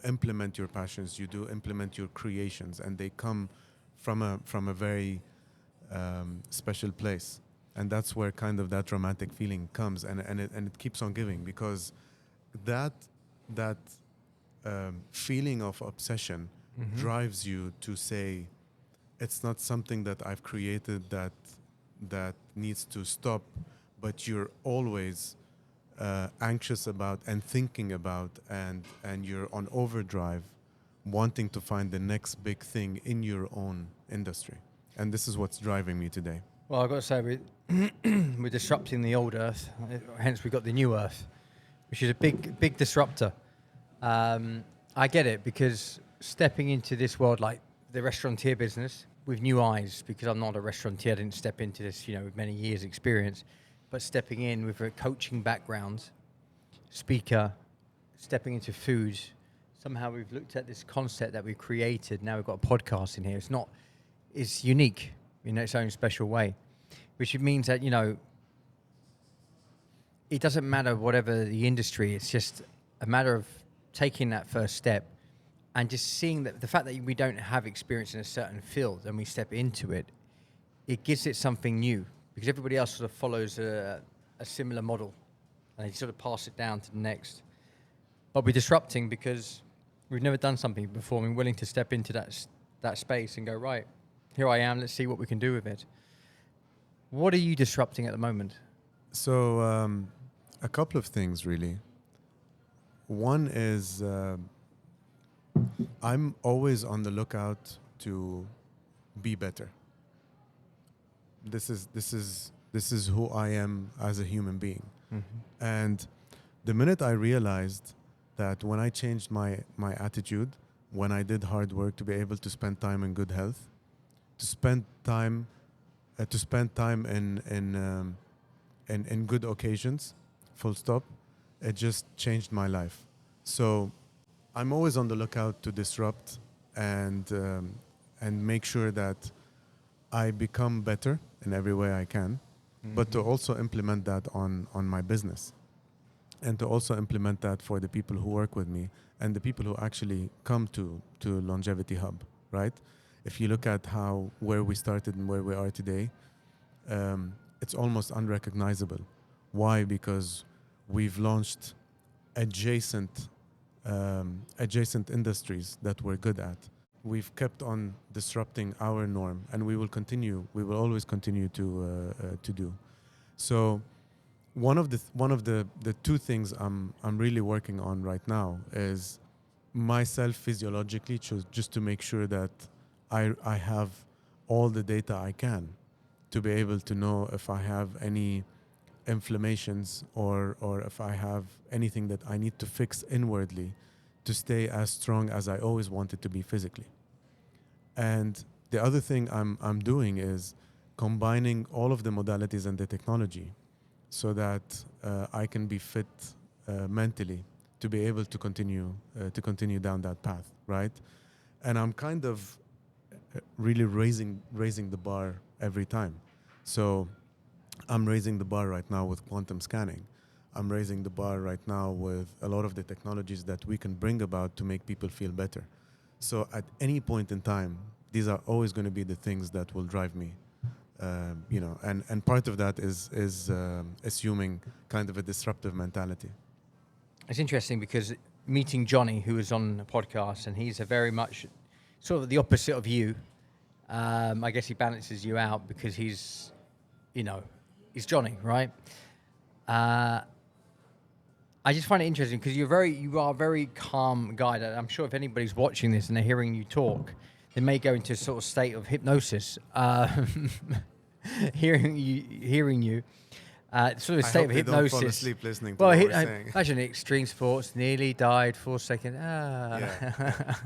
implement your passions, you do implement your creations, and they come from a very special place, and that's where kind of that romantic feeling comes, and it keeps on giving, because that that feeling of obsession drives you to say, it's not something that I've created that needs to stop, but you're always anxious about and thinking about, and you're on overdrive, wanting to find the next big thing in your own industry. And this is what's driving me today. Well, I've got to say, we're disrupting the old Earth, hence we've got the new Earth, which is a big disruptor. I get it, because stepping into this world, like the restaurateur business, with new eyes, because I'm not a restaurateur, I didn't step into this, with many years experience, but stepping in with a coaching background, speaker, stepping into food, somehow we've looked at this concept that we've created. Now we've got a podcast in here. It's unique in its own special way, which means that, it doesn't matter whatever the industry, it's just a matter of taking that first step and just seeing that the fact that we don't have experience in a certain field and we step into it, it gives it something new, because everybody else sort of follows a similar model and they sort of pass it down to the next. But we're disrupting because we've never done something before, and we're willing to step into that space and go, right, here I am, let's see what we can do with it. What are you disrupting at the moment? So a couple of things, really. One is I'm always on the lookout to be better. This is who I am as a human being. Mm-hmm. And the minute I realized that when I changed my attitude, when I did hard work to be able to spend time in good health, to spend time in good occasions, full stop, it just changed my life. So I'm always on the lookout to disrupt and make sure that I become better in every way I can, but to also implement that on my business, and to also implement that for the people who work with me and the people who actually come to Longevity Hub, right? If you look at where we started and where we are today, it's almost unrecognizable. Why? Because we've launched adjacent industries that we're good at. We've kept on disrupting our norm, and we will always continue to do. So one of the two things I'm really working on right now is myself physiologically, just to make sure that I have all the data I can to be able to know if I have any inflammations or if I have anything that I need to fix inwardly to stay as strong as I always wanted to be physically. And the other thing I'm doing is combining all of the modalities and the technology so that I can be fit mentally to be able to continue down that path, right? And I'm kind of really raising the bar every time. So I'm raising the bar right now with quantum scanning. I'm raising the bar right now with a lot of the technologies that we can bring about to make people feel better. So at any point in time, these are always going to be the things that will drive me, and part of that is assuming kind of a disruptive mentality. It's interesting because meeting Johnny, who was on the podcast, and he's a very much sort of the opposite of you. I guess he balances you out because he's Johnny, right? I just find it interesting because you are a very calm guy. That I'm sure if anybody's watching this and they're hearing you talk, they may go into a sort of state of hypnosis, hearing you. Sort of a state of hypnosis. Don't fall asleep listening to what we're saying. Imagine extreme sports, nearly died 4 seconds. Yeah.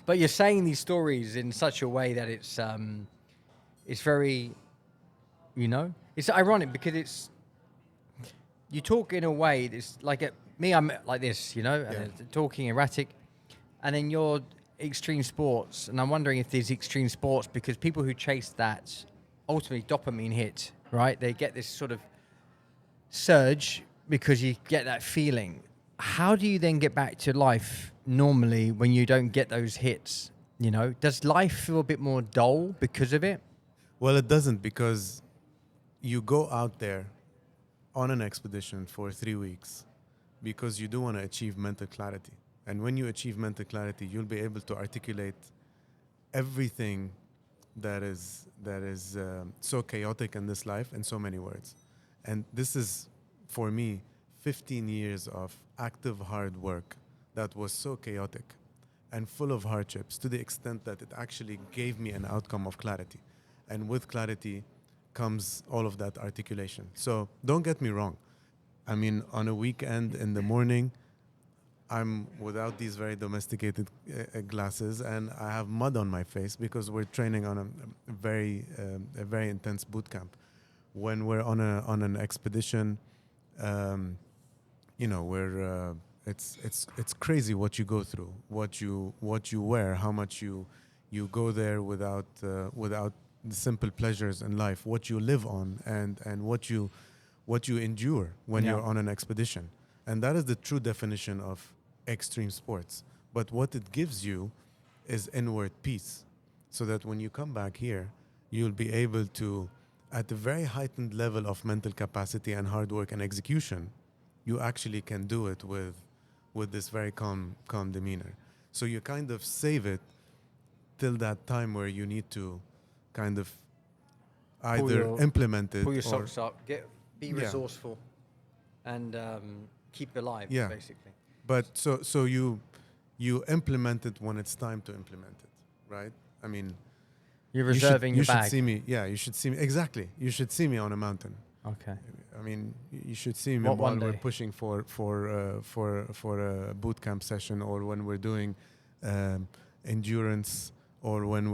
But you're saying these stories in such a way that it's very, it's ironic because you talk in a way that's like I'm like this, talking erratic, and then you're extreme sports, and I'm wondering if there's extreme sports because people who chase that ultimately dopamine hit, right? They get this sort of surge because you get that feeling. How do you then get back to life normally when you don't get those hits? Does life feel a bit more dull because of it? Well, it doesn't, because you go out there on an expedition for 3 weeks because you do want to achieve mental clarity. And when you achieve mental clarity, you'll be able to articulate everything that is so chaotic in this life in so many words. And this is, for me, 15 years of active hard work that was so chaotic and full of hardships, to the extent that it actually gave me an outcome of clarity. And with clarity comes all of that articulation. So don't get me wrong. I mean, on a weekend in the morning, I'm without these very domesticated glasses, and I have mud on my face because we're training on a very intense boot camp. When we're on an expedition, we're it's crazy what you go through, what you wear, how much you go there without the simple pleasures in life, what you live on, and what you endure when you're on an expedition. And that is the true definition of extreme sports. But what it gives you is inward peace, so that when you come back here, you'll be able to, at a very heightened level of mental capacity and hard work and execution, you actually can do it with this very calm demeanor. So you kind of save it till that time where you need to kind of either implement it, pull your or socks up, be resourceful, and keep alive, basically. But so you implement it when it's time to implement it, right? I mean, you're reserving your bag. You should see me. Yeah, you should see me. Exactly. You should see me on a mountain. Okay. I mean, you should see me while we're pushing for a boot camp session, or when we're doing endurance, or when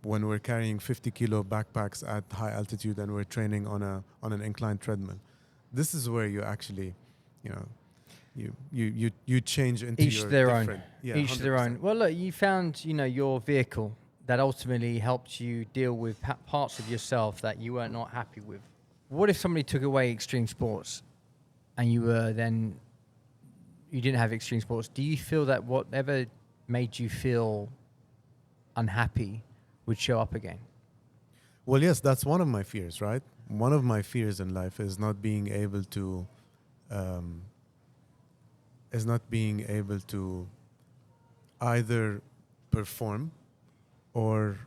we're carrying 50 kilo backpacks at high altitude and we're training on an inclined treadmill. This is where you actually, you change into each your their different, own. Yeah, each 100%. their own. Well, look, you found your vehicle that ultimately helped you deal with parts of yourself that you were not happy with. What if somebody took away extreme sports, and you didn't have extreme sports? Do you feel that whatever made you feel unhappy would show up again? Well, yes, that's one of my fears, right? One of my fears in life is not being able to either perform, or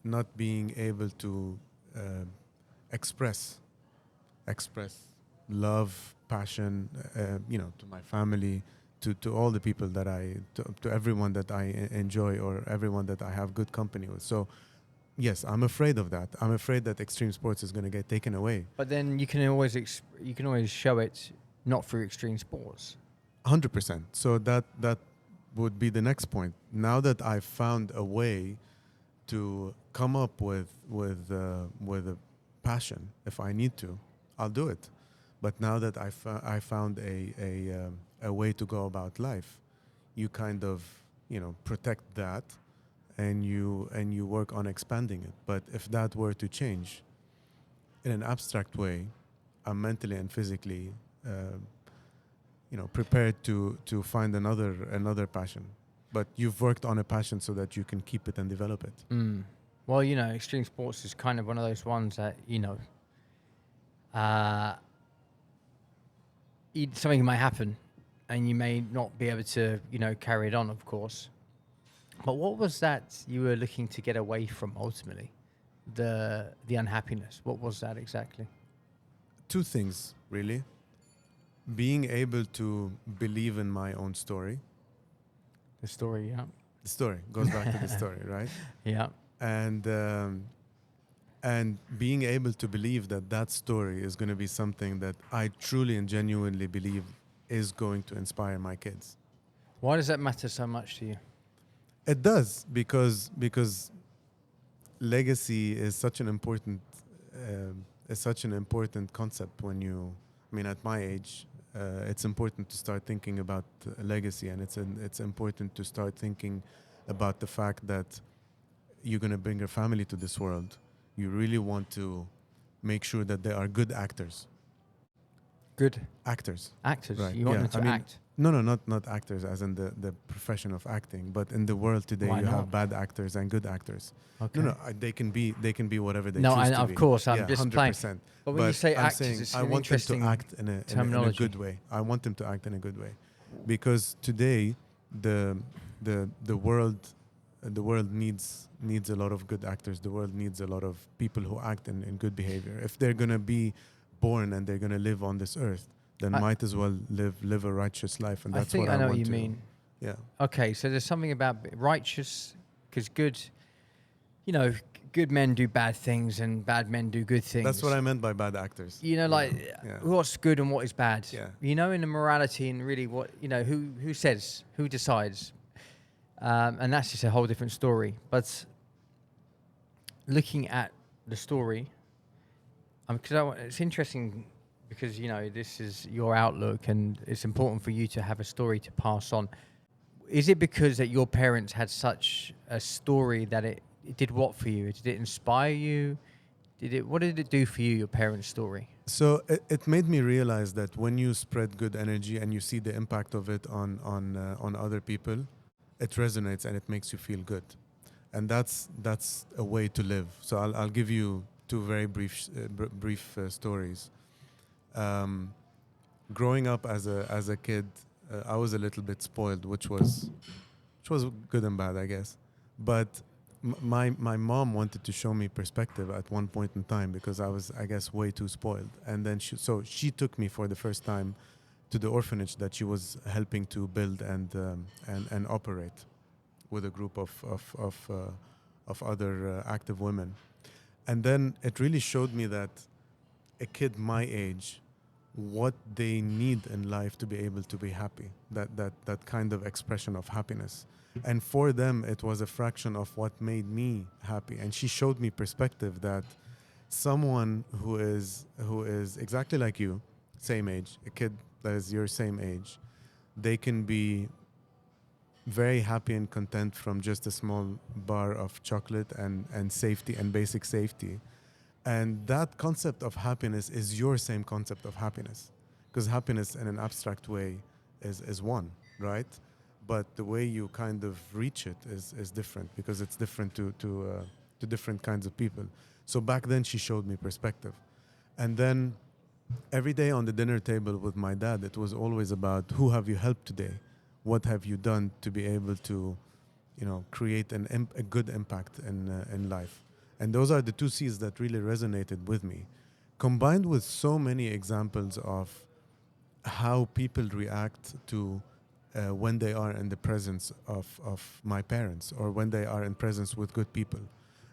not being able to express love, passion, to my family, to all the people that to everyone that I enjoy, or everyone that I have good company with. So yes, I'm afraid of that. I'm afraid that extreme sports is going to get taken away. But then you can always show it not through extreme sports. 100%. So that would be the next point. Now that I've found a way to come up with a passion, if I need to, I'll do it. But now that I found a way to go about life, you kind of protect that, and you work on expanding it. But if that were to change in an abstract way, I'm mentally and physically prepared to find another passion. But you've worked on a passion so that you can keep it and develop it. Well, extreme sports is kind of one of those ones that something might happen, and you may not be able to carry it on, of course. But what was that you were looking to get away from ultimately? The unhappiness. What was that exactly? Two things, really. Being able to believe in my own story. The story, yeah. The story goes back to the story, right? Yeah. And being able to believe that story is going to be something that I truly and genuinely believe is going to inspire my kids. Why does that matter so much to you? It does, because legacy is such an important concept. At my age, it's important to start thinking about legacy, and it's important to start thinking about the fact that you're going to bring a family to this world. You really want to make sure that they are good actors. Good actors. Actors. Right. You want them to act. No, not actors, as in the profession of acting, but in the world today, Why you not? have bad actors and good actors. Okay. They can be whatever they No, choose and to of be. course, I'm Yeah, just playing. 100%. But when you But say I'm actors, saying it's I an want them to interesting act in a terminology. good way. I want them to act in a good way, because today the world needs a lot of good actors. The world needs a lot of people who act in good behavior. If they're gonna be born and they're gonna live on this earth, then I, might as well live a righteous life, and I that's think what I I know what want you to. mean. Yeah, Okay, so there's something about righteous, because good, you know, good men do bad things and bad men do good things. that's what I meant by bad actors. You know, like yeah, what's good and what is bad. Yeah. You know, in the morality and really what, you know, who says, who decides. And that's just a whole different story. But looking at the story, because it's interesting because, you know, this is your outlook and it's important for you to have a story to pass on. Is it because that your parents had such a story that it did what for you? Did it inspire you? What did it do for you, your parents' story? So it made me realize that when you spread good energy and you see the impact of it on other people, it resonates and it makes you feel good, and that's a way to live. So I'll give you two very brief stories. Growing up as a kid, I was a little bit spoiled, which was good and bad, I guess. But my mom wanted to show me perspective at one point in time, because I was, I guess, way too spoiled. And then she took me for the first time to the orphanage that she was helping to build and operate with a group of other active women. And then it really showed me that a kid my age, what they need in life to be able to be happy, that kind of expression of happiness. And for them, it was a fraction of what made me happy. And she showed me perspective that someone who is exactly like you, same age, a kid that is your same age, they can be very happy and content from just a small bar of chocolate and safety and basic safety. And that concept of happiness is your same concept of happiness, because happiness in an abstract way is one, right? But the way you kind of reach it is different, because it's different to different kinds of people. So back then she showed me perspective. And then every day on the dinner table with my dad, it was always about who have you helped today? What have you done to be able to, create a good impact in life? And those are the two C's that really resonated with me, combined with so many examples of how people react to when they are in the presence of my parents, or when they are in presence with good people.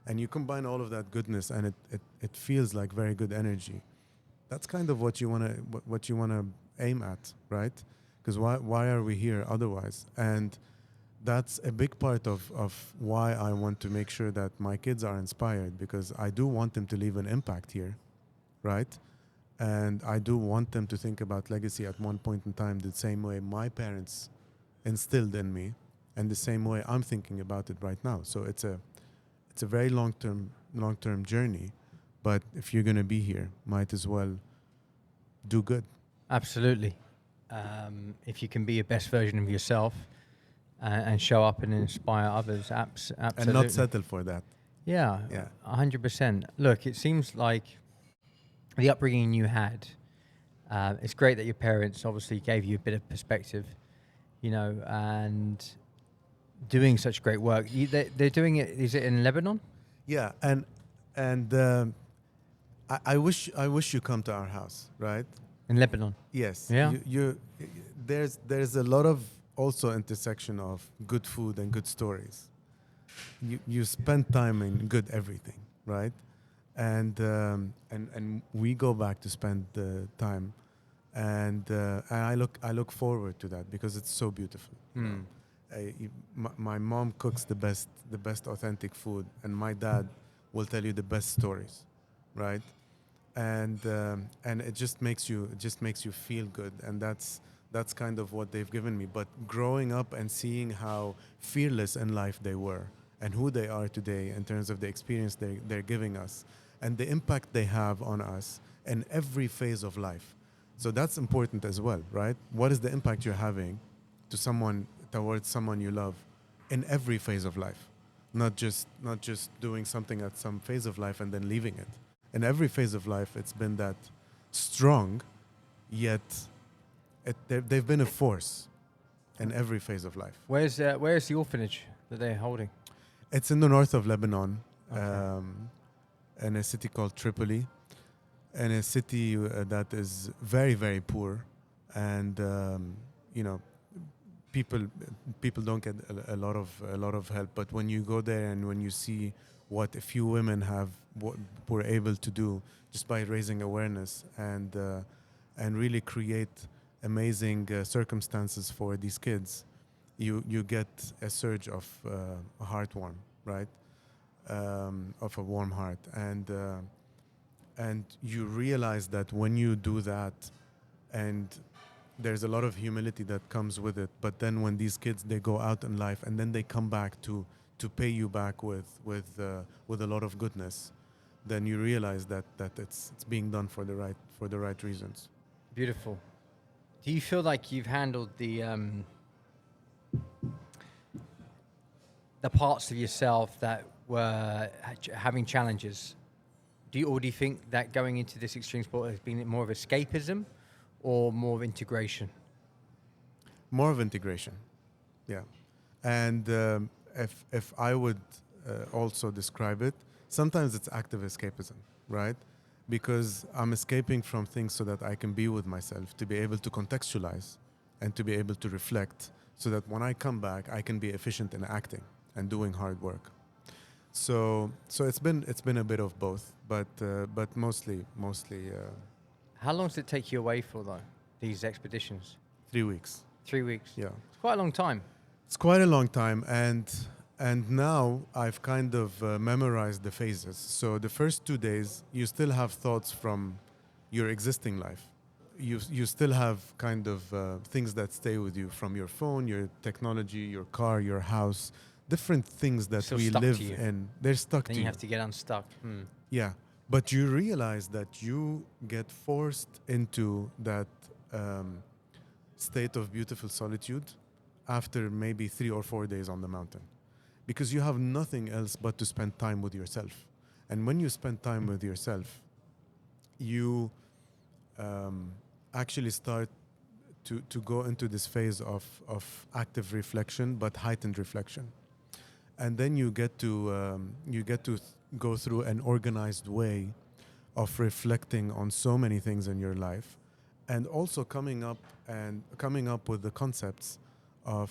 And you combine all of that goodness, and it feels like very good energy. That's kind of what you wanna aim at, right? Because why are we here otherwise? And that's a big part of why I want to make sure that my kids are inspired, because I do want them to leave an impact here, right? And I do want them to think about legacy at one point in time the same way my parents instilled in me, and the same way I'm thinking about it right now. So it's a very long-term journey, but if you're going to be here, might as well do good. Absolutely. If you can be your best version of yourself and show up and inspire others, absolutely. And not settle for that. Yeah, Yeah. 100%. Look, it seems like the upbringing you had, it's great that your parents obviously gave you a bit of perspective, and doing such great work. They're doing it, is it in Lebanon? Yeah, and I wish you come to our house, right? In Lebanon. Yes. Yeah. There's a lot of also intersection of good food and good stories. You spend time in good everything, right? And we go back to spend the time, and I look forward to that, because it's so beautiful. My mom cooks the best authentic food, and my dad will tell you the best stories, right? And it just makes you feel good, and that's kind of what they've given me. But growing up and seeing how fearless in life they were, and who they are today in terms of the experience they're giving us, and the impact they have on us in every phase of life. So that's important as well, right? What is the impact you're having towards someone you love in every phase of life? Not just doing something at some phase of life and then leaving it. In every phase of life, it's been that strong, yet they've been a force in every phase of life. Where's the orphanage that they're holding? It's in the north of Lebanon, Okay. in a city called Tripoli, in a city that is very, very poor, and you know, people don't get a lot of help. But when you go there and when you see what a few women were able to do just by raising awareness and really create amazing circumstances for these kids, you get a surge of a heartwarm, right? Of a warm heart, and you realize that when you do that, and there's a lot of humility that comes with it. But then when these kids, they go out in life and then they come back to pay you back with a lot of goodness, then you realize that it's being done for the right reasons. Beautiful. Do you feel like you've handled the parts of yourself that were having challenges? Do you think that going into this extreme sport has been more of escapism or more of integration? More of integration, yeah. And if I would also describe it, sometimes it's active escapism, right? Because I'm escaping from things so that I can be with myself, to be able to contextualize and to be able to reflect, so that when I come back, I can be efficient in acting and doing hard work. So it's been a bit of both, but mostly. How long does it take you away for, though, these expeditions? 3 weeks. 3 weeks? Yeah. It's quite a long time. It's quite a long time, and now I've kind of memorized the phases. So the first 2 days, you still have thoughts from your existing life. You still have kind of things that stay with you from your phone, your technology, your car, your house, different things that Still we stuck live to you. in. They're stuck Then to you you. have to get unstuck. Yeah, but you realize that you get forced into that state of beautiful solitude after maybe 3 or 4 days on the mountain, because you have nothing else but to spend time with yourself. And when you spend time with yourself, you actually start to go into this phase of active reflection, but heightened reflection. And then you get to go through an organized way of reflecting on so many things in your life, and also coming up with the concepts of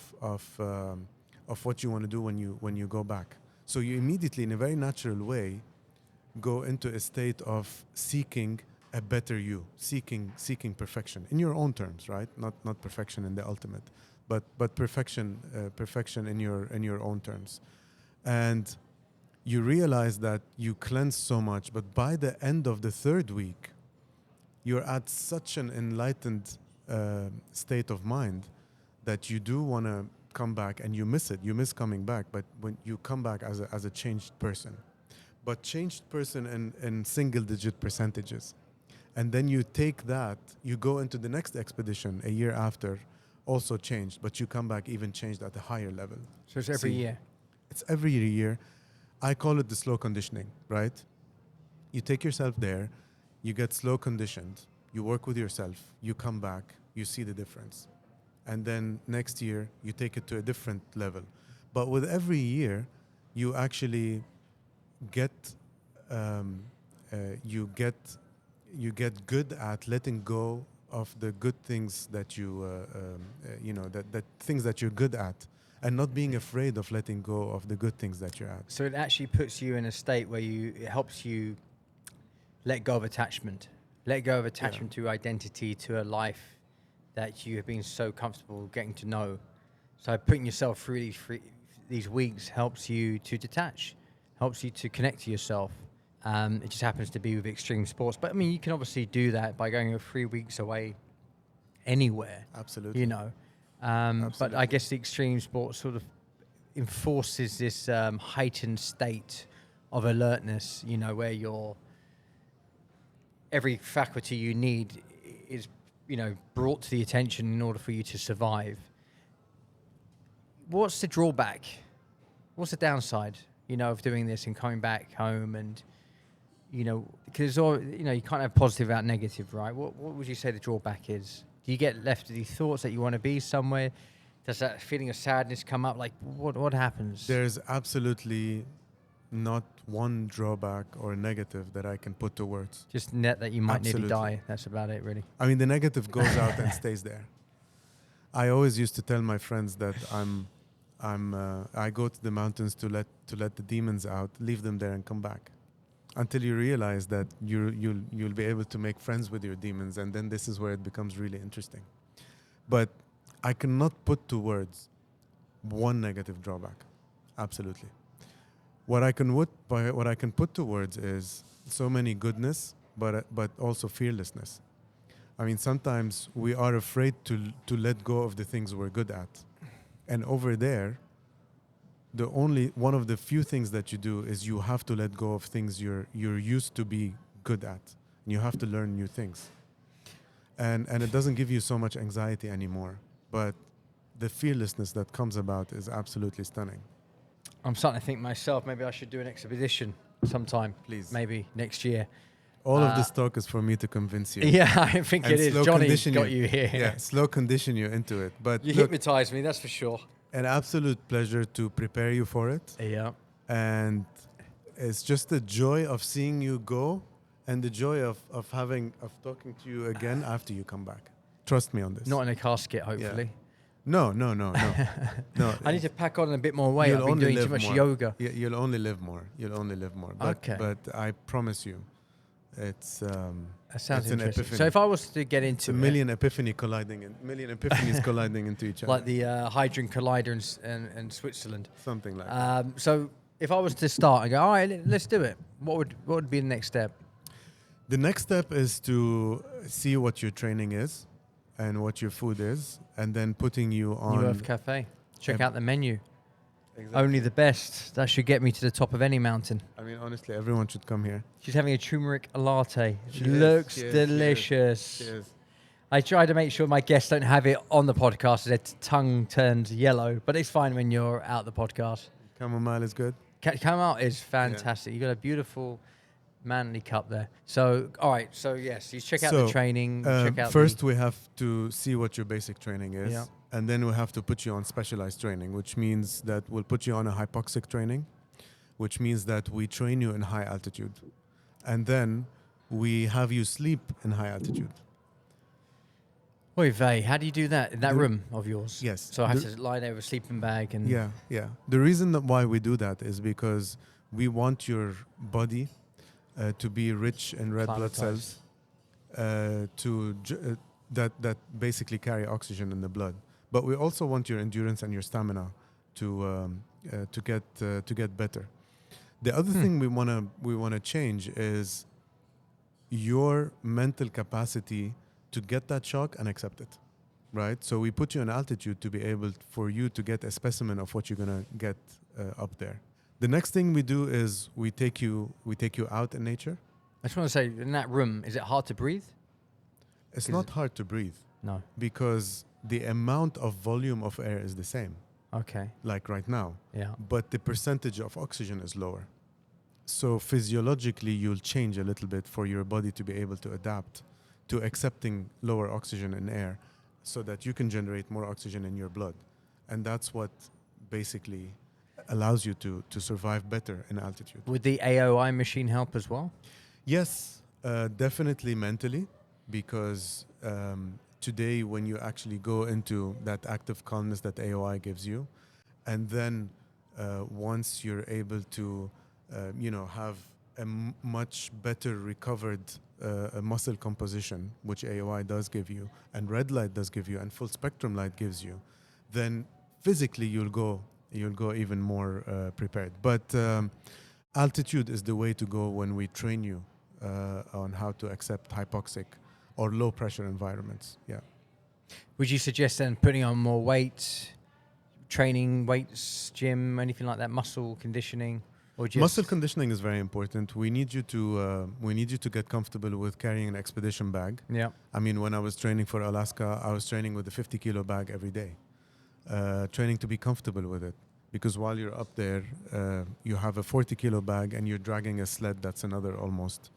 what you want to do when you go back. So you immediately, in a very natural way, go into a state of seeking a better you, seeking perfection in your own terms, right? Not perfection in the ultimate, but perfection in your own terms. And you realize that you cleanse so much, but by the end of the 3rd week, you're at such an enlightened state of mind that you do want to come back, and you miss it. You miss coming back, but when you come back as a changed person, but changed person in single-digit percentages. And then you take that, you go into the next expedition a year after, also changed, but you come back even changed at a higher level. So it's every year. It's every year. I call it the slow conditioning, right? You take yourself there, you get slow conditioned, you work with yourself, you come back, you see the difference. And then next year, you take it to a different level. But with every year, you actually get you get good at letting go of the good things that that things that you're good at, and not being afraid of letting go of the good things that you're at. So it actually puts you in a state where it helps you let go of attachment. Let go of attachment to identity, to a life that you have been so comfortable getting to know. So putting yourself through these weeks helps you to detach, helps you to connect to yourself. It just happens to be with extreme sports. But I mean, you can obviously do that by going 3 weeks away anywhere. Absolutely. You know. But I guess the extreme sport sort of enforces this heightened state of alertness, where every faculty you need is, brought to the attention in order for you to survive. What's the drawback? What's the downside, of doing this and coming back home and, because you can't have positive without negative, right? What would you say the drawback is? Do you get left with these thoughts that you want to be somewhere? Does that feeling of sadness come up? Like, what happens? There's absolutely not one drawback or negative that I can put to words. Just net that you might Absolutely. nearly die. That's about it, really. I mean, the negative goes out and stays there. I always used to tell my friends that I go to the mountains to let the demons out, leave them there and come back. Until you realize that you'll be able to make friends with your demons, and then this is where it becomes really interesting. But I cannot put to words one negative drawback. Absolutely. What I can put to words is so many goodness, but also fearlessness. I mean, sometimes we are afraid to let go of the things we're good at, and over there, one of the few things that you do is you have to let go of things you're used to be good at. And you have to learn new things, and it doesn't give you so much anxiety anymore. But the fearlessness that comes about is absolutely stunning. I'm starting to think myself, maybe I should do an expedition sometime. Please. Maybe next year. All of this talk is for me to convince you. Yeah, I think And it is. slow Johnny's condition got you here. Yeah, slow condition you into it. But You look, hypnotized me, that's for sure. an absolute pleasure to prepare you for it. Yeah. And it's just the joy of seeing you go, and the joy of talking to you again after you come back. Trust me on this. Not in a casket, hopefully. No. No. I need to pack on a bit more weight. I've been doing too much yoga. You'll only live more. Okay. But I promise you, it's That sounds it's an interesting. epiphany. So if I was to get It's into a million epiphanies colliding into each other. like the Hadron Collider in Switzerland. Something like that. So if I was to start and go, all right, let's do it. What would be the next step? The next step is to see what your training is and what your food is, and then putting you on... New Earth Cafe. Check out the menu. Exactly. Only the best. That should get me to the top of any mountain. I mean, honestly, everyone should come here. She's having a turmeric latte. It Cheers, looks cheers, delicious. Cheers. I try to make sure my guests don't have it on the podcast. Their tongue turns yellow, but it's fine when you're out the podcast. Chamomile is good. Chamomile is fantastic. You got a beautiful manly cup there. So, all right. So, yes, you check out the training. Check out first, we have to see what your basic training is. Yeah. And then we have to put you on specialized training, which means that we'll put you on a hypoxic training, which means that we train you in high altitude. And then we have you sleep in high altitude. Oy vey, how do you do that in that room of yours? Yes. So I have to lie there with a sleeping bag and... Yeah. The reason why we do that is because we want your body to be rich in red blood cells that basically carry oxygen in the blood. But we also want your endurance and your stamina to get better. The other thing we wanna change is your mental capacity to get that shock and accept it, right? So we put you in altitude to be able for you to get a specimen of what you're gonna get up there. The next thing we do is we take you out in nature. I just want to say, in that room, is it hard to breathe? It's not hard to breathe. No. Because the amount of volume of air is the same. Okay. Like right now. Yeah. But the percentage of oxygen is lower. So physiologically, you'll change a little bit for your body to be able to adapt to accepting lower oxygen in air so that you can generate more oxygen in your blood. And that's what basically allows you to survive better in altitude. Would the AOI machine help as well? Yes, definitely mentally, because today when you actually go into that active calmness that AOI gives you, and then once you're able to have a much better recovered muscle composition, which AOI does give you, and red light does give you, and full spectrum light gives you, then physically you'll go even more prepared. But altitude is the way to go when we train you on how to accept hypoxic or low pressure environments. Yeah. Would you suggest then putting on more weight, training, weights, gym, anything like that, muscle conditioning? Or just Muscle conditioning is very important. We need you to get comfortable with carrying an expedition bag. Yeah. I mean, when I was training for Alaska, I was training with a 50-kilo bag every day, training to be comfortable with it. Because while you're up there, you have a 40-kilo bag and you're dragging a sled that's another almost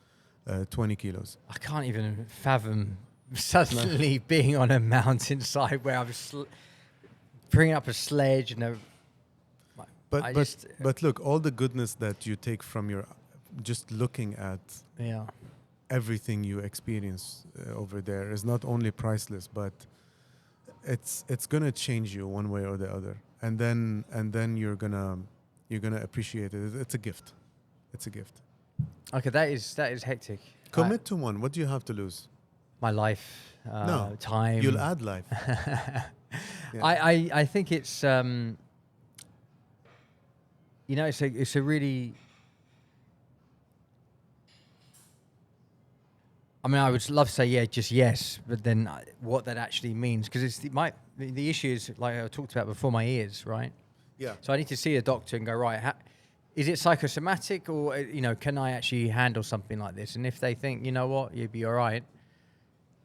20 kilos. I can't even fathom suddenly being on a mountainside where I'm bringing up a sledge and But look, all the goodness that you take from your just looking at everything you experience over there is not only priceless, but it's gonna change you one way or the other, and then you're gonna appreciate it. It's a gift. It's a gift. Okay, that is hectic. Commit to one. What do you have to lose? My life, No, time. You'll add life. I think it's it's a really. I mean, I would love to say just yes, but then what that actually means, because the issue is, like I talked about before, my ears, right? Yeah. So I need to see a doctor and go, right, is it psychosomatic, or can I actually handle something like this? And if they think, you know what, you'd be all right,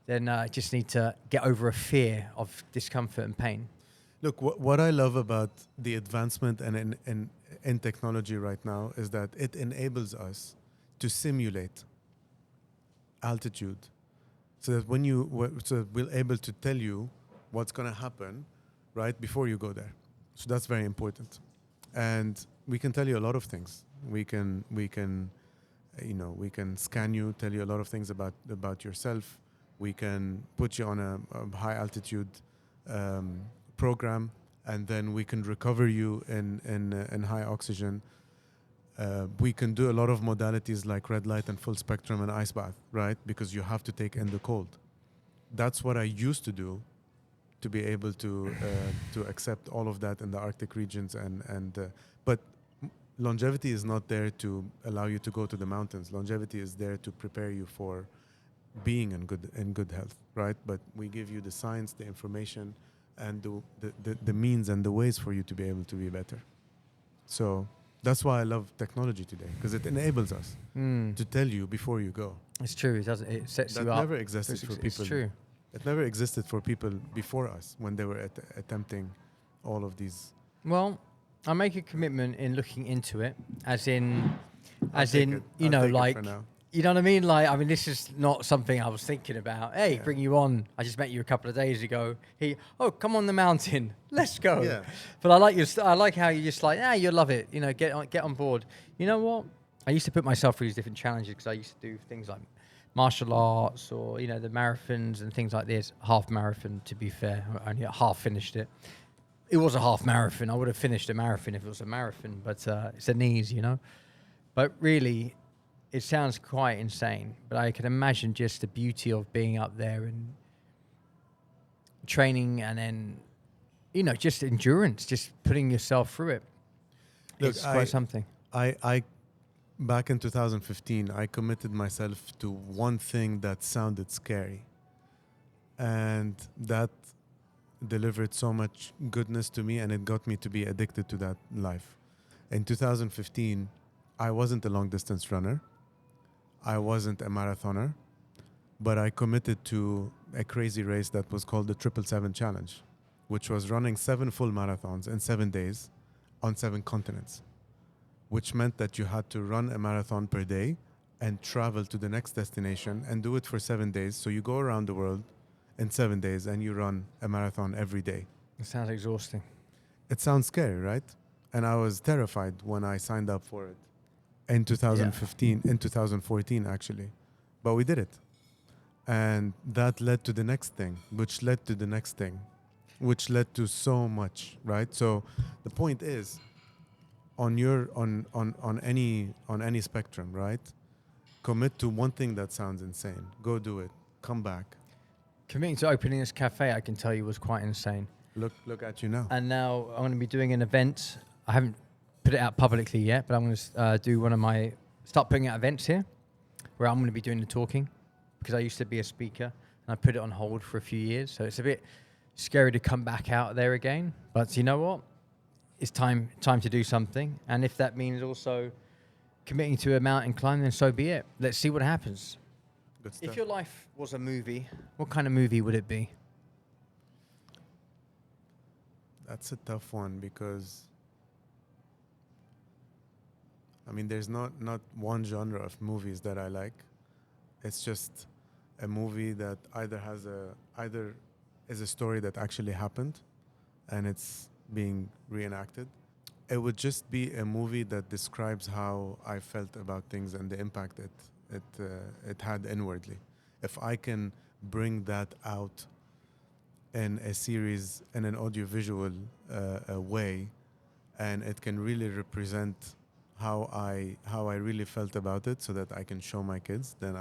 then I just need to get over a fear of discomfort and pain. Look, what I love about the advancement and in technology right now is that it enables us to simulate altitude, so that we're able to tell you what's going to happen right before you go there. So that's very important, and we can tell you a lot of things. We can scan you, tell you a lot of things about yourself. We can put you on a high altitude program, and then we can recover you in high oxygen. We can do a lot of modalities like red light and full spectrum and ice bath, right? Because you have to take in the cold. That's what I used to do to be able to accept all of that in the Arctic regions. But longevity is not there to allow you to go to the mountains. Longevity is there to prepare you for being in good health, right? But we give you the science, the information, and the means and the ways for you to be able to be better. So that's why I love technology today, because it enables us to tell you before you go. It's true. It doesn't. It sets you up. That never existed for people. It's true. It never existed for people before us when they were attempting all of these. Well, I make a commitment in looking into it, as in, you know what I mean? Like, I mean, this is not something I was thinking about. Hey, bring you on. I just met you a couple of days ago. Come on the mountain. Let's go. Yeah. But I like how you're just like, you'll love it. Get on board. You know what? I used to put myself through these different challenges because I used to do things like martial arts or, the marathons and things like this. Half marathon, to be fair. I only half finished it. It was a half marathon. I would have finished a marathon if it was a marathon, but it's the knees, But really, it sounds quite insane, but I can imagine just the beauty of being up there and training, and then, just endurance, just putting yourself through it. Look, it's quite something. I back in 2015, I committed myself to one thing that sounded scary, and that delivered so much goodness to me, and it got me to be addicted to that life. In 2015, I wasn't a long distance runner. I wasn't a marathoner, but I committed to a crazy race that was called the 777 Challenge, which was running 7 full marathons in 7 days on 7 continents, which meant that you had to run a marathon per day and travel to the next destination and do it for 7 days. So you go around the world in 7 days and you run a marathon every day. It sounds exhausting. It sounds scary, right? And I was terrified when I signed up for it. In 2015, in 2014 actually, but we did it, and that led to the next thing, which led to the next thing, which led to so much, right? So the point is, on any spectrum, right? Commit to one thing that sounds insane. Go do it. Come back. Committing to opening this cafe, I can tell you, was quite insane. Look at you now. And now I'm going to be doing an event. I haven't put it out publicly yet, but I'm going to do start putting out events here where I'm going to be doing the talking, because I used to be a speaker and I put it on hold for a few years. So it's a bit scary to come back out there again. But you know what? It's time to do something. And if that means also committing to a mountain climb, then so be it. Let's see what happens. Good stuff. If your life was a movie, what kind of movie would it be? That's a tough one because, I mean, there's not one genre of movies that I like. It's just a movie that either is a story that actually happened and it's being reenacted. It would just be a movie that describes how I felt about things and the impact it had inwardly. If I can bring that out in a series, in an audiovisual way, and it can really represent how I really felt about it, so that I can show my kids, then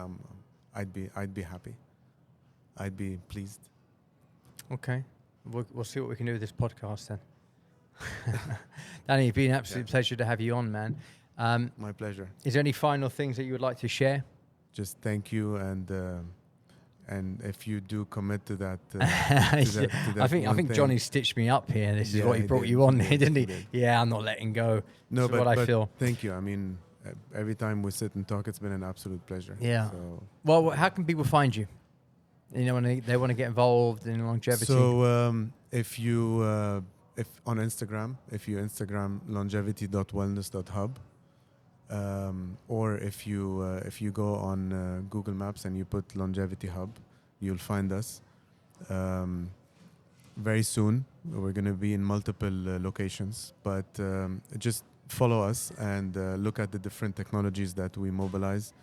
I'd be happy. I'd be pleased. Okay, we'll see what we can do with this podcast then. Dani, it's been an absolute pleasure to have you on, man. My pleasure. Is there any final things that you would like to share? Just thank you, and if you do commit to that, I think Johnny stitched me up here. This is what he brought you on here, didn't he? Yeah, I'm not letting go. No, but what I feel. Thank you. I mean, every time we sit and talk, it's been an absolute pleasure. Yeah. So. Well, how can people find you? You know, when they want to get involved in longevity. So if on Instagram, if you Instagram longevity.wellness.hub, or if you go on Google Maps and you put Longevity Hub, you'll find us. Very soon, we're going to be in multiple locations, but just follow us and look at the different technologies that we mobilize.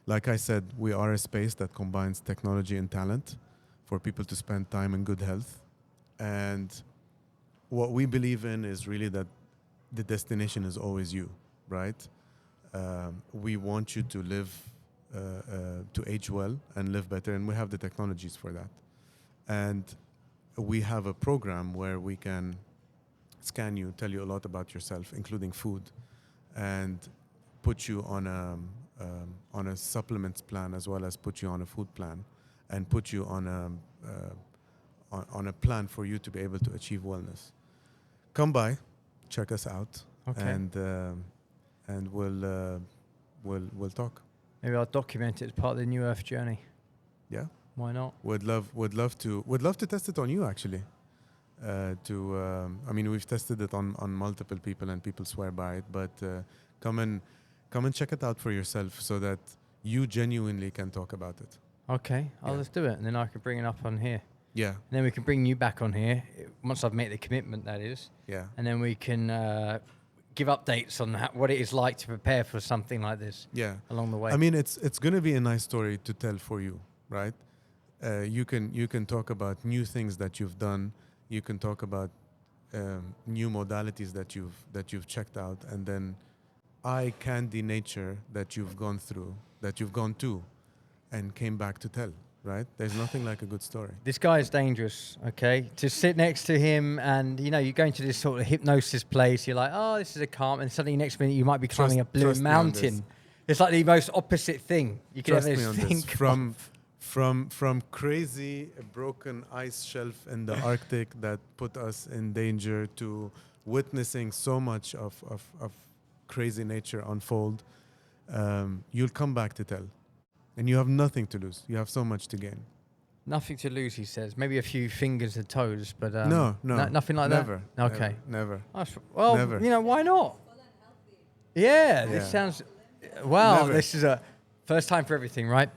Like I said, we are a space that combines technology and talent for people to spend time in good health. And what we believe in is really that the destination is always you, right? We want you to live, to age well and live better, and we have the technologies for that. And we have a program where we can scan you, tell you a lot about yourself, including food, and put you on a supplements plan as well as put you on a food plan, and put you on a plan for you to be able to achieve wellness. Come by, check us out, okay. and we'll talk. Maybe I'll document it as part of the New Earth journey. Yeah. Why not? Would love to test it on you, actually. I mean, we've tested it on multiple people and people swear by it, but come and check it out for yourself so that you genuinely can talk about it. Okay, I'll just do it, and then I can bring it up on here. Yeah. And then we can bring you back on here once I've made the commitment, that is. Yeah. And then we can give updates on what it is like to prepare for something like this. Yeah. Along the way. I mean, it's going to be a nice story to tell for you, right? You can talk about new things that you've done. You can talk about new modalities that you've checked out, and then eye candy nature that you've gone through, that you've gone to, and came back to tell. Right? There's nothing like a good story. This guy is dangerous, okay? To sit next to him and, you know, you go into this sort of hypnosis place, you're like, oh, this is a calm, and suddenly next minute you might be climbing a blue mountain. It's like the most opposite thing you could ever think of. From crazy broken ice shelf in the Arctic that put us in danger to witnessing so much of crazy nature unfold, you'll come back to tell. And you have nothing to lose. You have so much to gain. Nothing to lose, he says. Maybe a few fingers and toes, but no, nothing like never, that. Okay, never. Well, never. You know, why not? Yeah, this sounds. Wow, never. This is a first time for everything, right?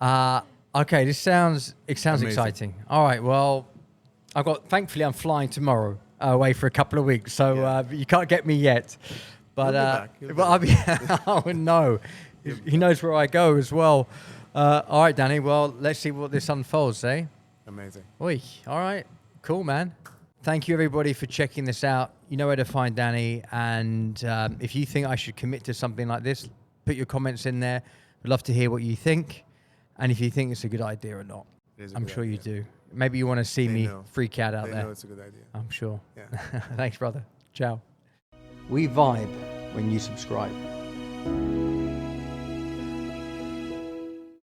Okay, it sounds amazing. Exciting. All right, well, thankfully I'm flying tomorrow away for a couple of weeks, so you can't get me yet. But I'll be. Oh no. He knows where I go as well. All right, Dani. Well, let's see what this unfolds, eh? Amazing. Oi. All right. Cool, man. Thank you, everybody, for checking this out. You know where to find Dani. And if you think I should commit to something like this, put your comments in there. We'd love to hear what you think. And if you think it's a good idea or not. I'm sure you do. Maybe you want to see me freak out there. They know it's a good idea. I'm sure. Yeah. Thanks, brother. Ciao. We vibe when you subscribe.